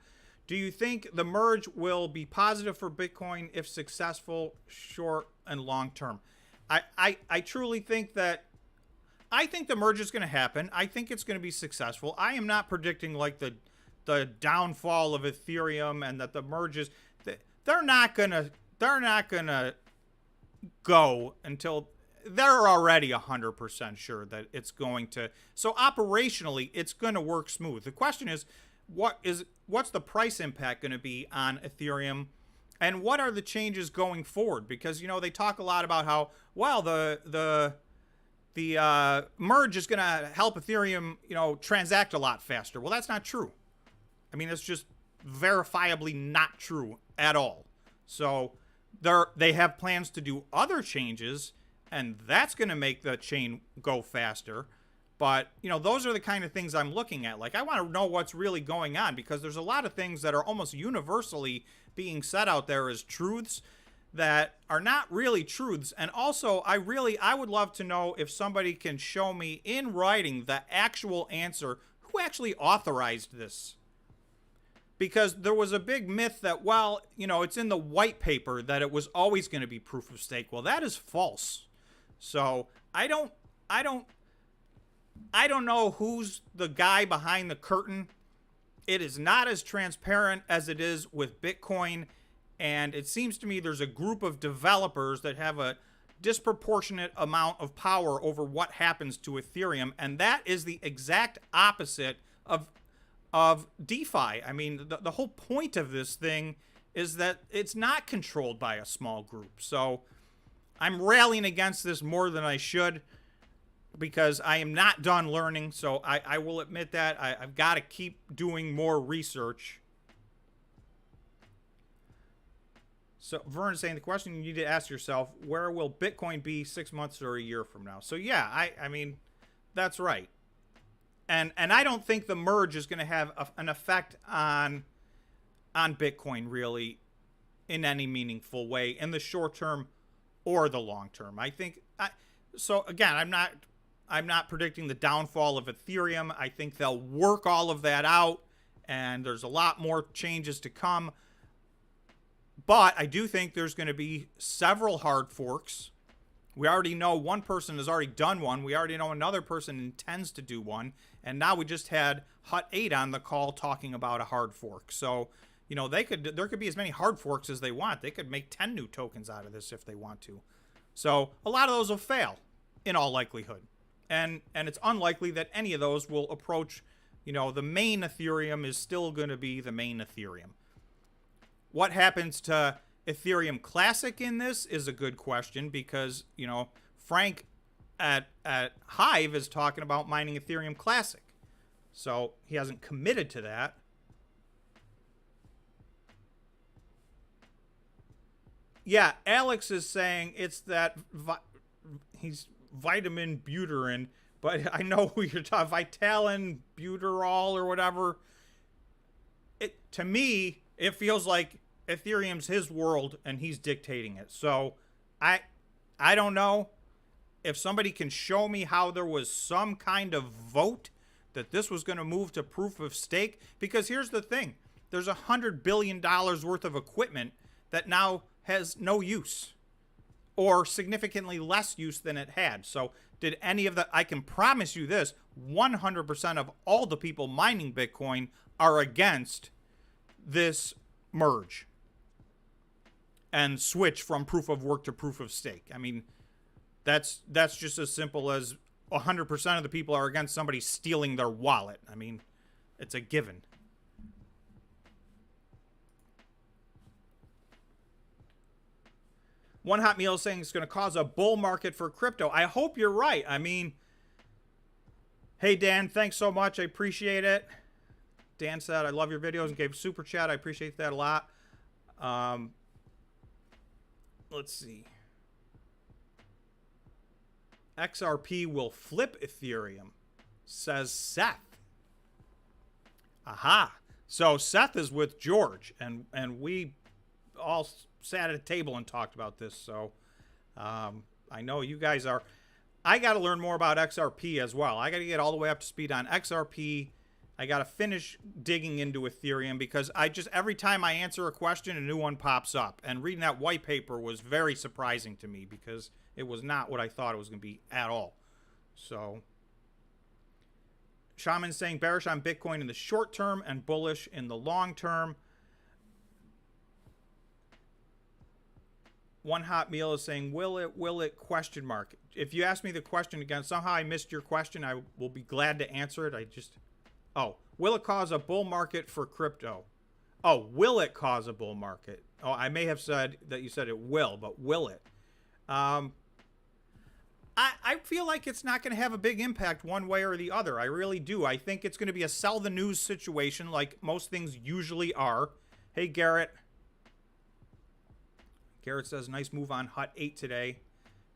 A: Do you think the merge will be positive for Bitcoin if successful, short and long term? I truly think that, I think the merge is going to happen. I think it's going to be successful. I am not predicting like the downfall of Ethereum, and that the merges, they're not gonna go until they're already 100% sure that it's going to. So operationally, it's going to work smooth. The question is, what's the price impact going to be on Ethereum, and what are the changes going forward? Because, you know, they talk a lot about how, well, the merge is going to help Ethereum, you know, transact a lot faster. Well, that's not true. I mean, it's just verifiably not true at all. So they have plans to do other changes, and that's going to make the chain go faster. But, you know, those are the kind of things I'm looking at. Like, I want to know what's really going on, because there's a lot of things that are almost universally being said out there as truths that are not really truths. And also, I would love to know if somebody can show me in writing the actual answer, who actually authorized this. Because there was a big myth that, well, you know, it's in the white paper that it was always going to be proof of stake. Well, that is false. So I don't know who's the guy behind the curtain. It is not as transparent as it is with Bitcoin. And it seems to me there's a group of developers that have a disproportionate amount of power over what happens to Ethereum. And that is the exact opposite of DeFi. I mean, the whole point of this thing is that it's not controlled by a small group. So I'm railing against this more than I should, because I am not done learning. So I will admit that. I've got to keep doing more research. So Vern is saying the question you need to ask yourself, where will Bitcoin be 6 months or a year from now? So yeah, I mean, that's right. And I don't think the merge is going to have an effect on Bitcoin really in any meaningful way in the short term or the long term. I think so again, I'm not predicting the downfall of Ethereum. I think they'll work all of that out, and there's a lot more changes to come. But I do think there's going to be several hard forks. We already know one person has already done one. We already know another person intends to do one. And now we just had Hut 8 on the call talking about a hard fork. So, you know, there could be as many hard forks as they want. They could make 10 new tokens out of this if they want to. So a lot of those will fail in all likelihood. And it's unlikely that any of those will approach, the main Ethereum is still going to be the main Ethereum. What happens to Ethereum Classic in this is a good question because, Frank at Hive is talking about mining Ethereum Classic. So he hasn't committed to that. Yeah, Alex is saying it's that he's vitamin butyrin, but I know who you're talking, Vitalin butyrol or whatever. To me, it feels like Ethereum's his world and he's dictating it. So I don't know if somebody can show me how there was some kind of vote that this was going to move to proof of stake, because here's the thing. There's $100 billion worth of equipment that now has no use or significantly less use than it had. So did any of the, I can promise you this, 100% of all the people mining Bitcoin are against this merge and switch from proof of work to proof of stake. I mean, that's just as simple as 100% of the people are against somebody stealing their wallet. I mean, it's a given. One Hot Meal is saying it's going to cause a bull market for crypto. I hope you're right. I mean, hey, Dan, thanks so much. I appreciate it. Dan said, I love your videos and gave super chat. I appreciate that a lot. Let's see. XRP will flip Ethereum, says Seth. Aha. So Seth is with George, and we all sat at a table and talked about this. So I know you guys are. I got to learn more about XRP as well. I got to get all the way up to speed on XRP. I got to finish digging into Ethereum because every time I answer a question, a new one pops up. And reading that white paper was very surprising to me because it was not what I thought it was going to be at all. So, Shaman saying bearish on Bitcoin in the short term and bullish in the long term. One Hot Meal is saying, will it, question mark. If you ask me the question again, somehow I missed your question, I will be glad to answer it. Will it cause a bull market for crypto? Oh, will it cause a bull market? Oh, I may have said that you said it will, but will it? I feel like it's not going to have a big impact one way or the other. I really do. I think it's going to be a sell the news situation like most things usually are. Hey, Garrett. Garrett says, nice move on Hut 8 today.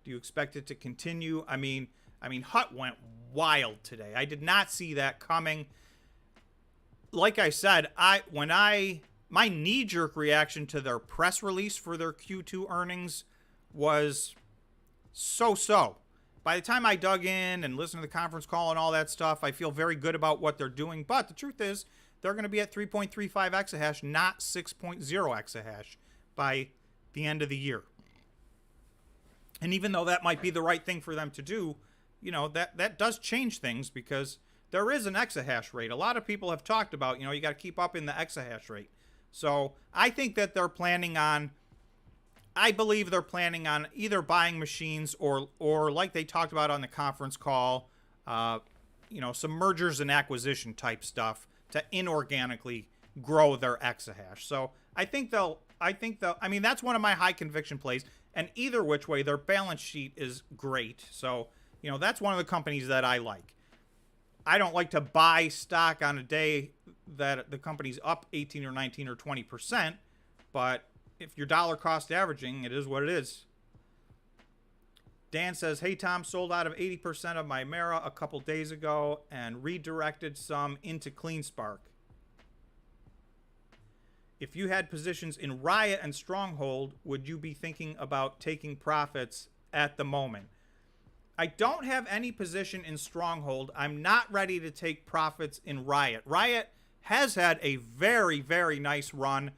A: Do you expect it to continue? I mean, Hut went wild today. I did not see that coming. Like I said, my knee-jerk reaction to their press release for their Q2 earnings was so-so. By the time I dug in and listened to the conference call and all that stuff, I feel very good about what they're doing. But the truth is, they're going to be at 3.35 exahash, not 6.0 exahash by the end of the year. And even though that might be the right thing for them to do, that does change things because there is an exahash rate. A lot of people have talked about, you got to keep up in the exahash rate. So I think that I believe they're planning on either buying machines or like they talked about on the conference call, some mergers and acquisition type stuff to inorganically grow their exahash. So I think they'll, that's one of my high conviction plays. And either which way, their balance sheet is great. So, that's one of the companies that I like. I don't like to buy stock on a day that the company's up 18 or 19 or 20%. But if you're dollar cost averaging, it is what it is. Dan says, hey, Tom, sold out of 80% of my Mara a couple days ago and redirected some into CleanSpark. If you had positions in Riot and Stronghold, would you be thinking about taking profits at the moment? I don't have any position in Stronghold. I'm not ready to take profits in Riot. Riot has had a very, very nice run.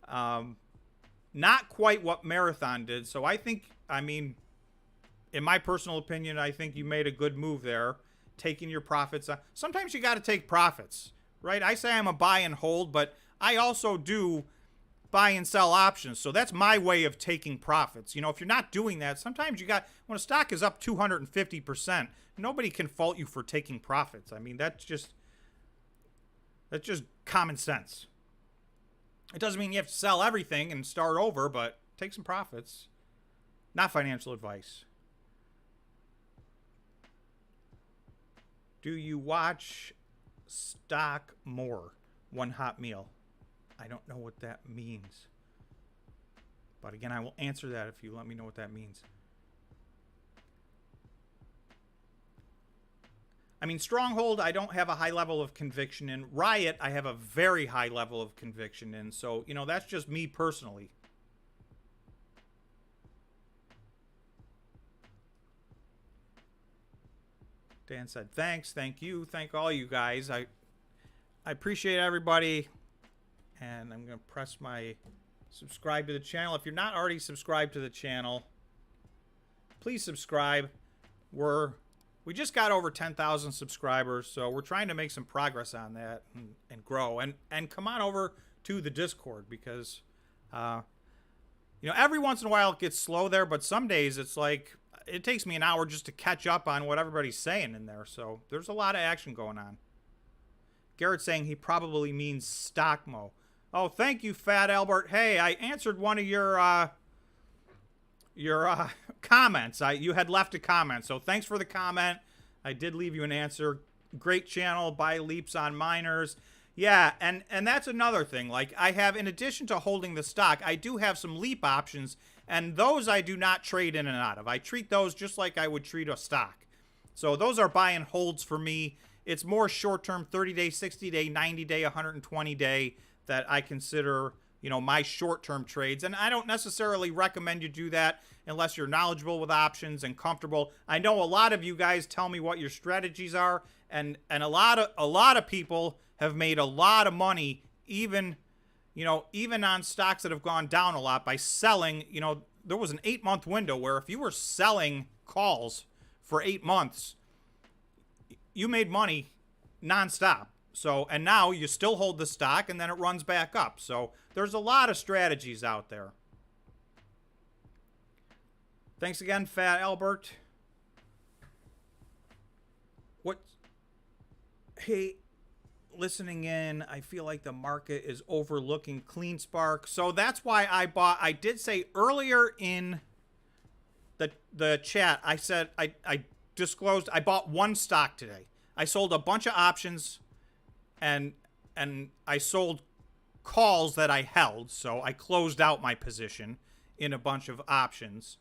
A: Not quite what Marathon did. So I think, in my personal opinion, I think you made a good move there, taking your profits. Sometimes you got to take profits, right? I say I'm a buy and hold, but I also do buy and sell options. So that's my way of taking profits. You know, if you're not doing that, sometimes when a stock is up 250%, nobody can fault you for taking profits. I mean, that's just common sense. It doesn't mean you have to sell everything and start over, but take some profits. Not financial advice. Do you watch stock more? One hot meal. I don't know what that means. But again, I will answer that if you let me know what that means. I mean, Stronghold, I don't have a high level of conviction in. Riot, I have a very high level of conviction in. So, you know, that's just me personally. Dan said, thanks, thank you, thank all you guys. I appreciate everybody. And I'm going to press my subscribe to the channel. If you're not already subscribed to the channel, please subscribe. We just got over 10,000 subscribers, so we're trying to make some progress on that and grow. And come on over to the Discord because, you know, every once in a while it gets slow there, but some days it's like it takes me an hour just to catch up on what everybody's saying in there. So there's a lot of action going on. Garrett's saying he probably means Stockmo. Oh, thank you, Fat Albert. Hey, I answered one of your comments. You had left a comment, so thanks for the comment. I did leave you an answer. Great channel, buy leaps on miners. Yeah, and that's another thing. Like, I have, in addition to holding the stock, I do have some leap options, and those I do not trade in and out of. I treat those just like I would treat a stock. So those are buy and holds for me. It's more short-term, 30-day, 60-day, 90-day, 120-day that I consider, you know, my short-term trades. And I don't necessarily recommend you do that unless you're knowledgeable with options and comfortable. I know a lot of you guys tell me what your strategies are, and a lot of people have made a lot of money, even on stocks that have gone down a lot by selling. You know, there was an 8-month window where if you were selling calls for 8 months, you made money nonstop. So, and now you still hold the stock and then it runs back up. So there's a lot of strategies out there. Thanks again, Fat Albert. Hey, listening in, I feel like the market is overlooking CleanSpark. So that's why I did say earlier in the chat, I said, I disclosed, I bought one stock today. I sold a bunch of options and I sold calls that I held. So I closed out my position in a bunch of options.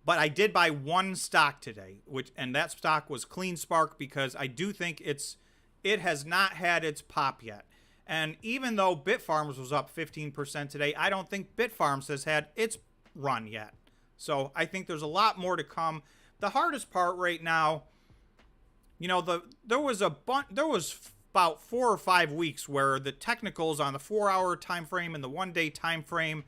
A: But I did buy one stock today, and that stock was CleanSpark, because I do think it has not had its pop yet. And even though Bitfarms was up 15% today, I don't think Bitfarms has had its run yet. So I think there's a lot more to come. The hardest part right now, you know, there was about 4 or 5 weeks where the technicals on the 4-hour time frame and the 1-day time frame,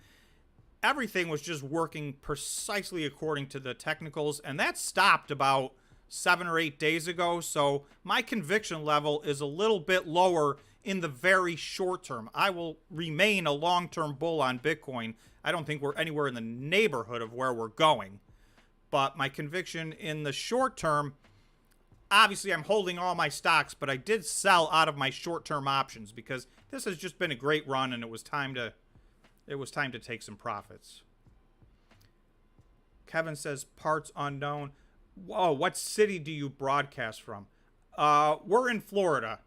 A: everything was just working precisely according to the technicals, and that stopped about 7 or 8 days ago. So my conviction level is a little bit lower in the very short term. I will remain a long-term bull on Bitcoin. I don't think we're anywhere in the neighborhood of where we're going. But my conviction in the short term, obviously I'm holding all my stocks, but I did sell out of my short-term options because this has just been a great run, and it was time to take some profits. Kevin says parts unknown. Whoa, what city do you broadcast from? We're in Florida,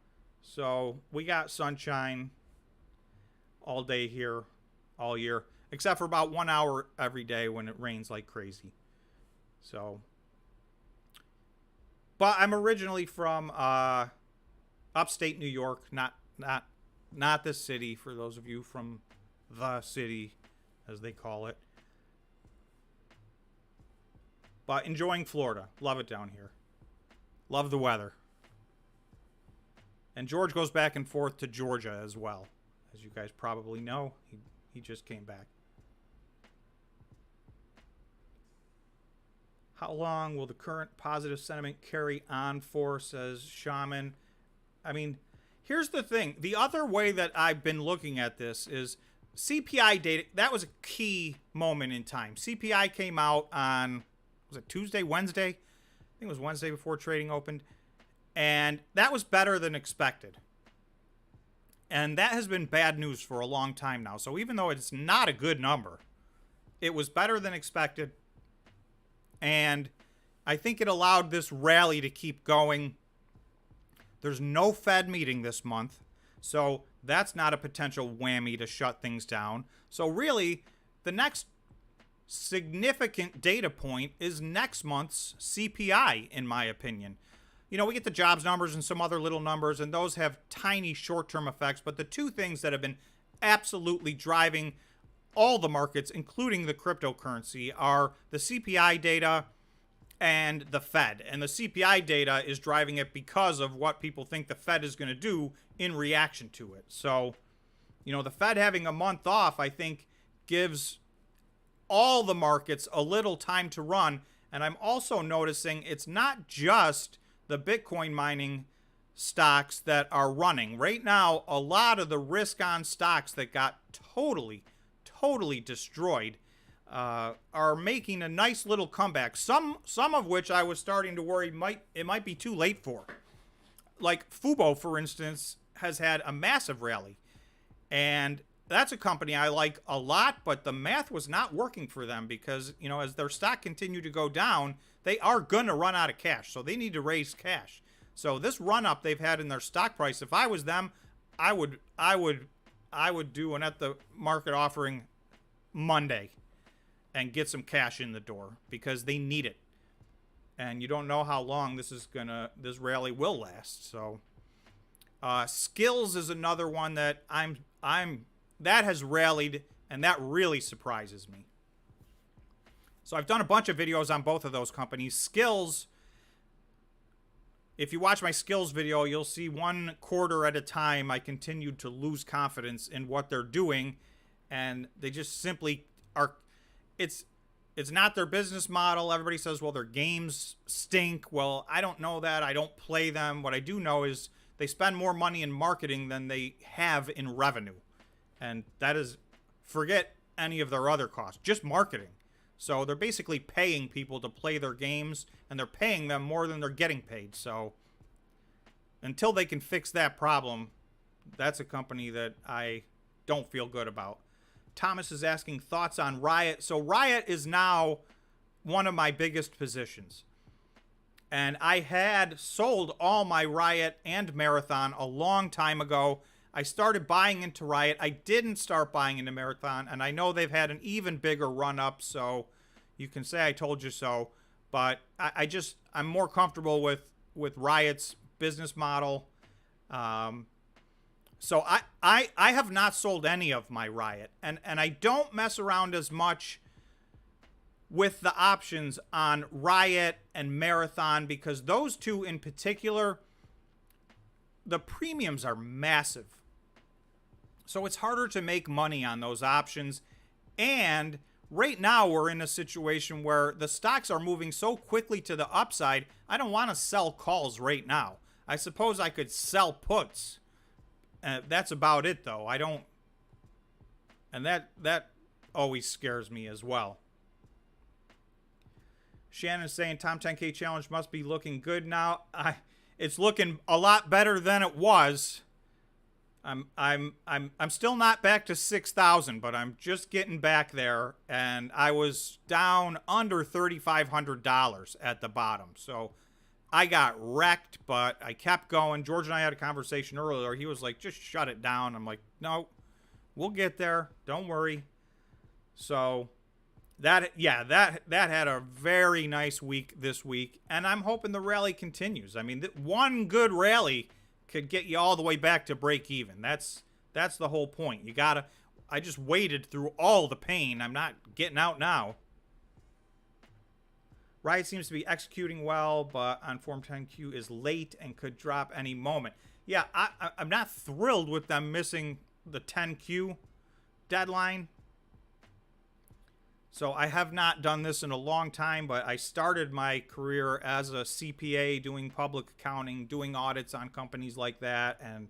A: so we got sunshine all day here, all year, except for about 1 hour every day when it rains like crazy. So, but I'm originally from upstate New York, not the city, for those of you from the city, as they call it. But enjoying Florida. Love it down here. Love the weather. And George goes back and forth to Georgia as well. As you guys probably know, he just came back. How long will the current positive sentiment carry on for, says Shaman? I mean, here's the thing. The other way that I've been looking at this is CPI data, that was a key moment in time. CPI came out on, was it Tuesday, Wednesday? I think it was Wednesday before trading opened. And that was better than expected. And that has been bad news for a long time now. So even though it's not a good number, it was better than expected. And I think it allowed this rally to keep going. There's no Fed meeting this month. So that's not a potential whammy to shut things down. So really, the next significant data point is next month's CPI, in my opinion. You know, we get the jobs numbers and some other little numbers, and those have tiny short-term effects. But the two things that have been absolutely driving all the markets, including the cryptocurrency, are the CPI data and the Fed. And the CPI data is driving it because of what people think the Fed is going to do in reaction to it. So, you know, the Fed having a month off, I think, gives all the markets a little time to run. And I'm also noticing it's not just the Bitcoin mining stocks that are running. Right now, a lot of the risk-on stocks that got totally destroyed are making a nice little comeback. Some of which I was starting to worry it might be too late for. Like Fubo, for instance, has had a massive rally. And that's a company I like a lot, but the math was not working for them because, you know, as their stock continued to go down, they are going to run out of cash. So they need to raise cash. So this run up they've had in their stock price, if I was them, I would do an at the market offering Monday and get some cash in the door because they need it. And you don't know how long this rally will last. So Skills is another one that that has rallied, and that really surprises me. So I've done a bunch of videos on both of those companies. Skills, if you watch my Skills video, you'll see 1 quarter at a time I continued to lose confidence in what they're doing, and they just simply are. It's not their business model. Everybody says, well, their games stink. Well, I don't know that. I don't play them. What I do know is they spend more money in marketing than they have in revenue. And that is, forget any of their other costs, just marketing. So they're basically paying people to play their games, and they're paying them more than they're getting paid. So until they can fix that problem, that's a company that I don't feel good about. Thomas is asking thoughts on Riot. So Riot is now one of my biggest positions. And I had sold all my Riot and Marathon a long time ago. I started buying into Riot. I didn't start buying into Marathon. And I know they've had an even bigger run up. So you can say I told you so. But I'm more comfortable with Riot's business model. So I have not sold any of my Riot. And I don't mess around as much with the options on Riot and Marathon because those two in particular, the premiums are massive. So it's harder to make money on those options. And right now we're in a situation where the stocks are moving so quickly to the upside, I don't want to sell calls right now. I suppose I could sell puts. That's about it, though. I don't... And that always scares me as well. Shannon's saying Tom 10K challenge must be looking good now. It's looking a lot better than it was. I'm still not back to 6,000, but I'm just getting back there, and I was down under $3,500 at the bottom. So I got wrecked, but I kept going. George and I had a conversation earlier. He was like, just shut it down. I'm like, no, we'll get there. Don't worry. So that had a very nice week this week, and I'm hoping the rally continues. I mean, one good rally could get you all the way back to break even. That's the whole point. I just waded through all the pain. I'm not getting out now. Riot seems to be executing well, but on Form 10Q is late and could drop any moment. Yeah, I'm not thrilled with them missing the 10Q deadline. So I have not done this in a long time, but I started my career as a CPA doing public accounting, doing audits on companies like that. And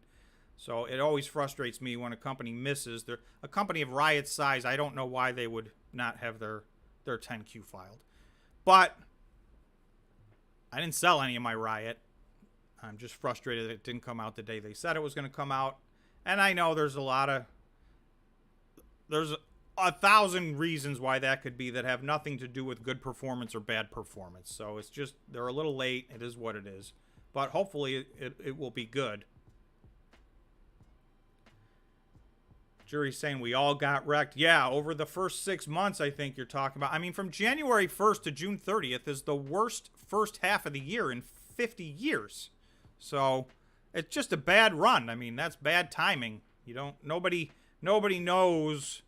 A: So it always frustrates me when a company misses. A company of Riot's size, I don't know why they would not have their 10Q filed. But I didn't sell any of my Riot. I'm just frustrated that it didn't come out the day they said it was going to come out. And I know there's a 1,000 reasons why that could be that have nothing to do with good performance or bad performance. So it's just, they're a little late. It is what it is. But hopefully it will be good. Jury's saying we all got wrecked. Yeah, over the first 6 months, I think you're talking about. I mean, from January 1st to June 30th is the worst first half of the year in 50 years. So it's just a bad run. I mean, that's bad timing. Nobody knows.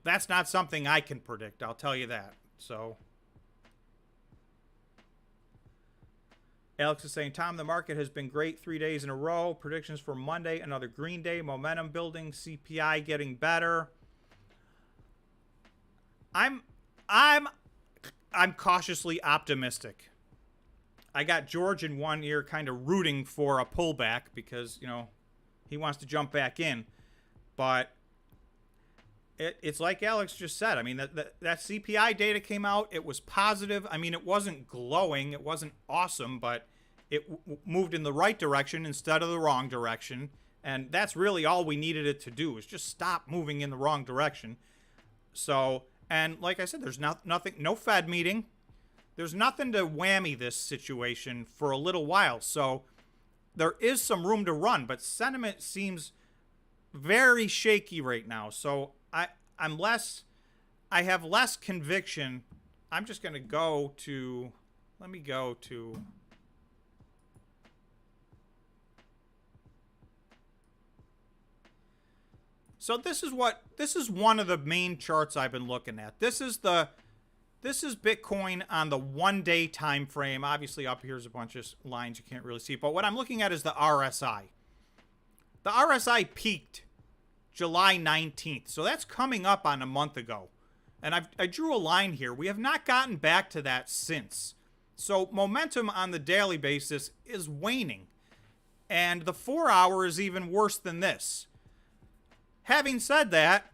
A: That's not something I can predict. I'll tell you that. So Alex is saying, Tom, the market has been great 3 days in a row. Predictions for Monday, another green day, momentum building, CPI getting better. I'm cautiously optimistic. I got George in one ear kind of rooting for a pullback because, he wants to jump back in. But it's like Alex just said. I mean, that CPI data came out. It was positive. I mean, it wasn't glowing. It wasn't awesome, but it moved in the right direction instead of the wrong direction. And that's really all we needed it to do, is just stop moving in the wrong direction. So, and like I said, there's nothing, no Fed meeting. There's nothing to whammy this situation for a little while. So there is some room to run, but sentiment seems very shaky right now. So I have less conviction. I'm just going to go to, let me go to, so this is one of the main charts I've been looking at. This is Bitcoin on the 1 day time frame. Obviously up here's a bunch of lines you can't really see, but what I'm looking at is the RSI. The RSI peaked July 19th. So that's coming up on a month ago. And I drew a line here. We have not gotten back to that since. So momentum on the daily basis is waning. And the 4 hour is even worse than this. Having said that,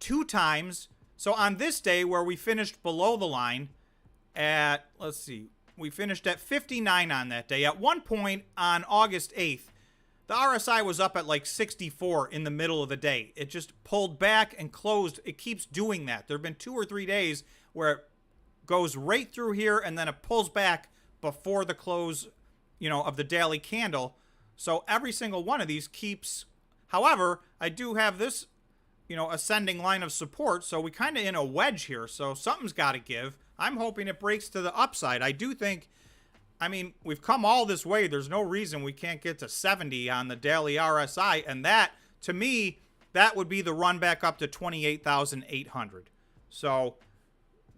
A: 2 times, so on this day where we finished below the line at, let's see, we finished at 59 on that day. At one point on August 8th, the RSI was up at like 64 in the middle of the day. It just pulled back and closed. It keeps doing that. There have been 2 or 3 days where it goes right through here and then it pulls back before the close, of the daily candle. So every single one of these keeps. However, I do have this, ascending line of support. So we kind of in a wedge here. So something's got to give. I'm hoping it breaks to the upside. I do think. I mean, we've come all this way. There's no reason we can't get to 70 on the daily RSI. And that, to me, that would be the run back up to 28,800. So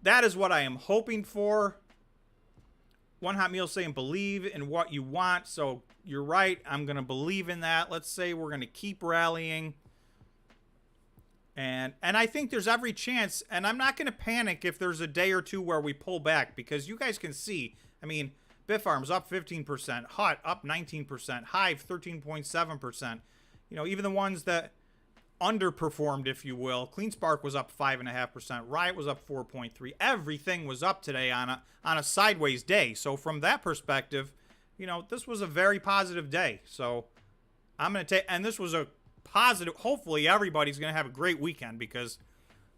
A: that is what I am hoping for. One Hot Meal saying, believe in what you want. So you're right. I'm going to believe in that. Let's say we're going to keep rallying. And I think there's every chance. And I'm not going to panic if there's a day or two where we pull back. Because you guys can see, I mean, Bitfarms up 15%, Hut up 19%, Hive 13.7%. Even the ones that underperformed, if you will, Cleanspark was up 5.5%, Riot was up 4.3%. Everything was up today on a sideways day. So from that perspective, this was a very positive day. So I'm going to take, and this was a positive. Hopefully everybody's going to have a great weekend because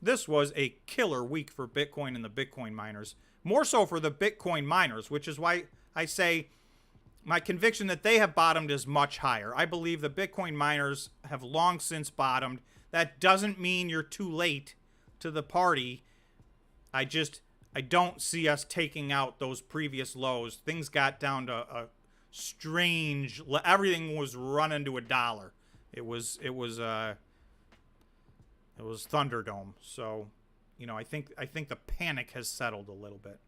A: this was a killer week for Bitcoin and the Bitcoin miners. More so for the Bitcoin miners, which is why I say my conviction that they have bottomed is much higher. I believe the Bitcoin miners have long since bottomed. That doesn't mean you're too late to the party. I don't see us taking out those previous lows. Things got down to a strange, everything was running to $1. It was Thunderdome. So, I think the panic has settled a little bit.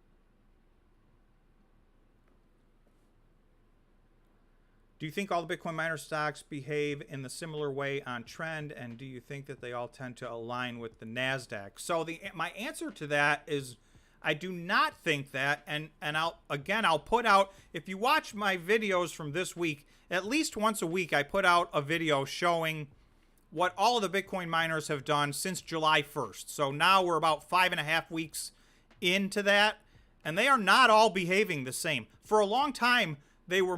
A: Do you think all the Bitcoin miner stocks behave in the similar way on trend? And do you think that they all tend to align with the NASDAQ? So my answer to that is I do not think that. And I'll put out, if you watch my videos from this week, at least once a week, I put out a video showing what all of the Bitcoin miners have done since July 1st. So now we're about 5.5 weeks into that, and they are not all behaving the same. For a long time, they were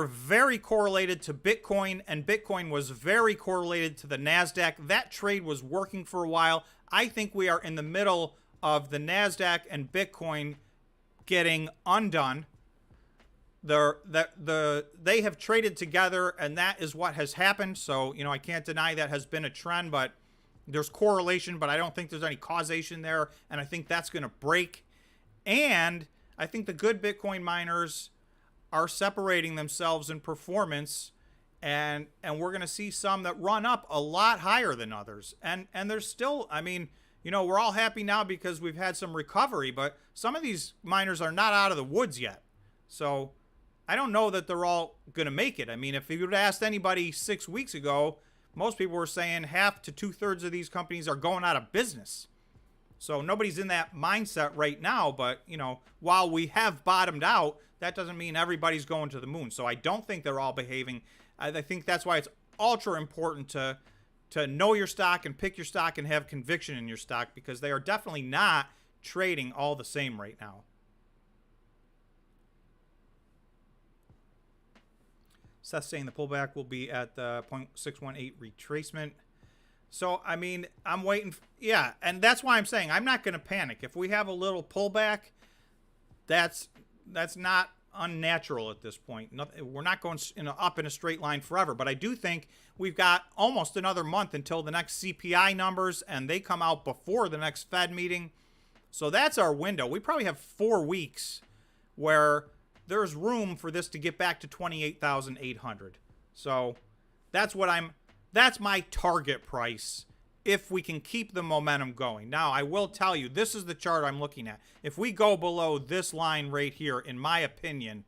A: very correlated to Bitcoin, and Bitcoin was very correlated to the NASDAQ. That trade was working for a while. I think we are in the middle of the NASDAQ and Bitcoin getting undone. They have traded together, and that is what has happened. So, you know, I can't deny that has been a trend, but there's correlation, but I don't think there's any causation there, and I think that's going to break. And I think the good Bitcoin miners are separating themselves in performance, and we're going to see some that run up a lot higher than others. And there's still, I mean, you know, we're all happy now because we've had some recovery, but some of these miners are not out of the woods yet. So I don't know that they're all going to make it. I mean, if you would have asked anybody 6 weeks ago, most people were saying half to 2/3 of these companies are going out of business. So nobody's in that mindset right now, but, you know, while we have bottomed out, that doesn't mean everybody's going to the moon. So I don't think they're all behaving. I think that's why it's ultra important to know your stock and pick your stock and have conviction in your stock, because they are definitely not trading all the same right now. Seth saying the pullback will be at the 0.618 retracement. So, I mean, I'm waiting. Yeah, and that's why I'm saying I'm not going to panic. If we have a little pullback, that's not unnatural at this point. We're not going up in a straight line forever. But I do think we've got almost another month until the next CPI numbers, and they come out before the next Fed meeting. So that's our window. We probably have 4 weeks where there's room for this to get back to 28,800. So that's my target price if we can keep the momentum going. Now, I will tell you, this is the chart I'm looking at. If we go below this line right here, in my opinion,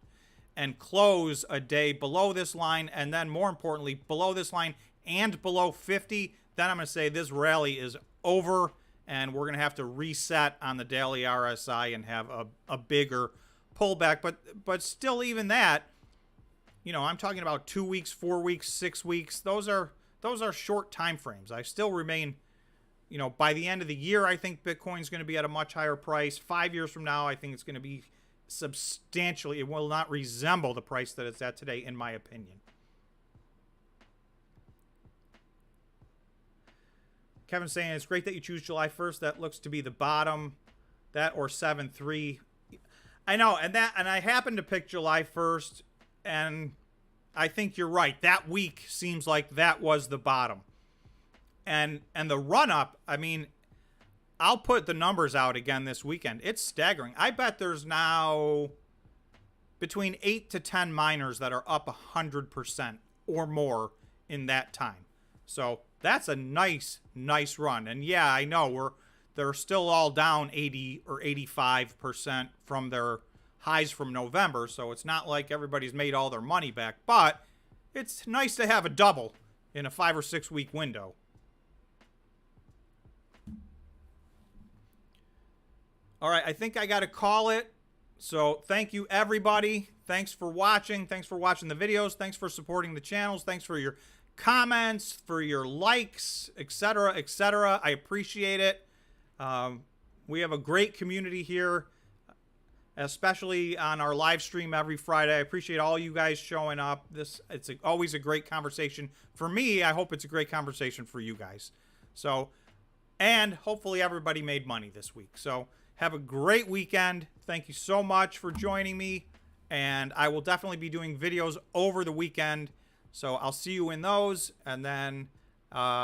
A: and close a day below this line, and then more importantly, below this line and below 50, then I'm going to say this rally is over, and we're going to have to reset on the daily RSI and have a bigger pullback. But still, even that, you know, I'm talking about 2 weeks, 4 weeks, 6 weeks. Those are short time frames. I still remain, you know, by the end of the year, I think Bitcoin's going to be at a much higher price. 5 years from now, I think it's going to be substantially, it will not resemble the price that it's at today, in my opinion. Kevin's saying it's great that you choose July 1st. That looks to be the bottom. That or 7.3. I know, and I happen to pick July 1st, and I think you're right. That week seems like that was the bottom. And the run-up, I mean, I'll put the numbers out again this weekend. It's staggering. I bet there's now between 8 to 10 miners that are up 100% or more in that time. So that's a nice run. And yeah, I know they're still all down 80 or 85% from their highs from November, so it's not like everybody's made all their money back, but it's nice to have a double in a 5 or 6 week window. All right, I think I got to call it. So thank you, everybody. Thanks for watching. Thanks for watching the videos. Thanks for supporting the channels. Thanks for your comments, for your likes, etc., etc. I appreciate it. We have a great community here, especially on our live stream every Friday. I appreciate all you guys showing up. It's always a great conversation. For me, I hope it's a great conversation for you guys. So, and hopefully everybody made money this week. So have a great weekend. Thank you so much for joining me. And I will definitely be doing videos over the weekend. So I'll see you in those. And then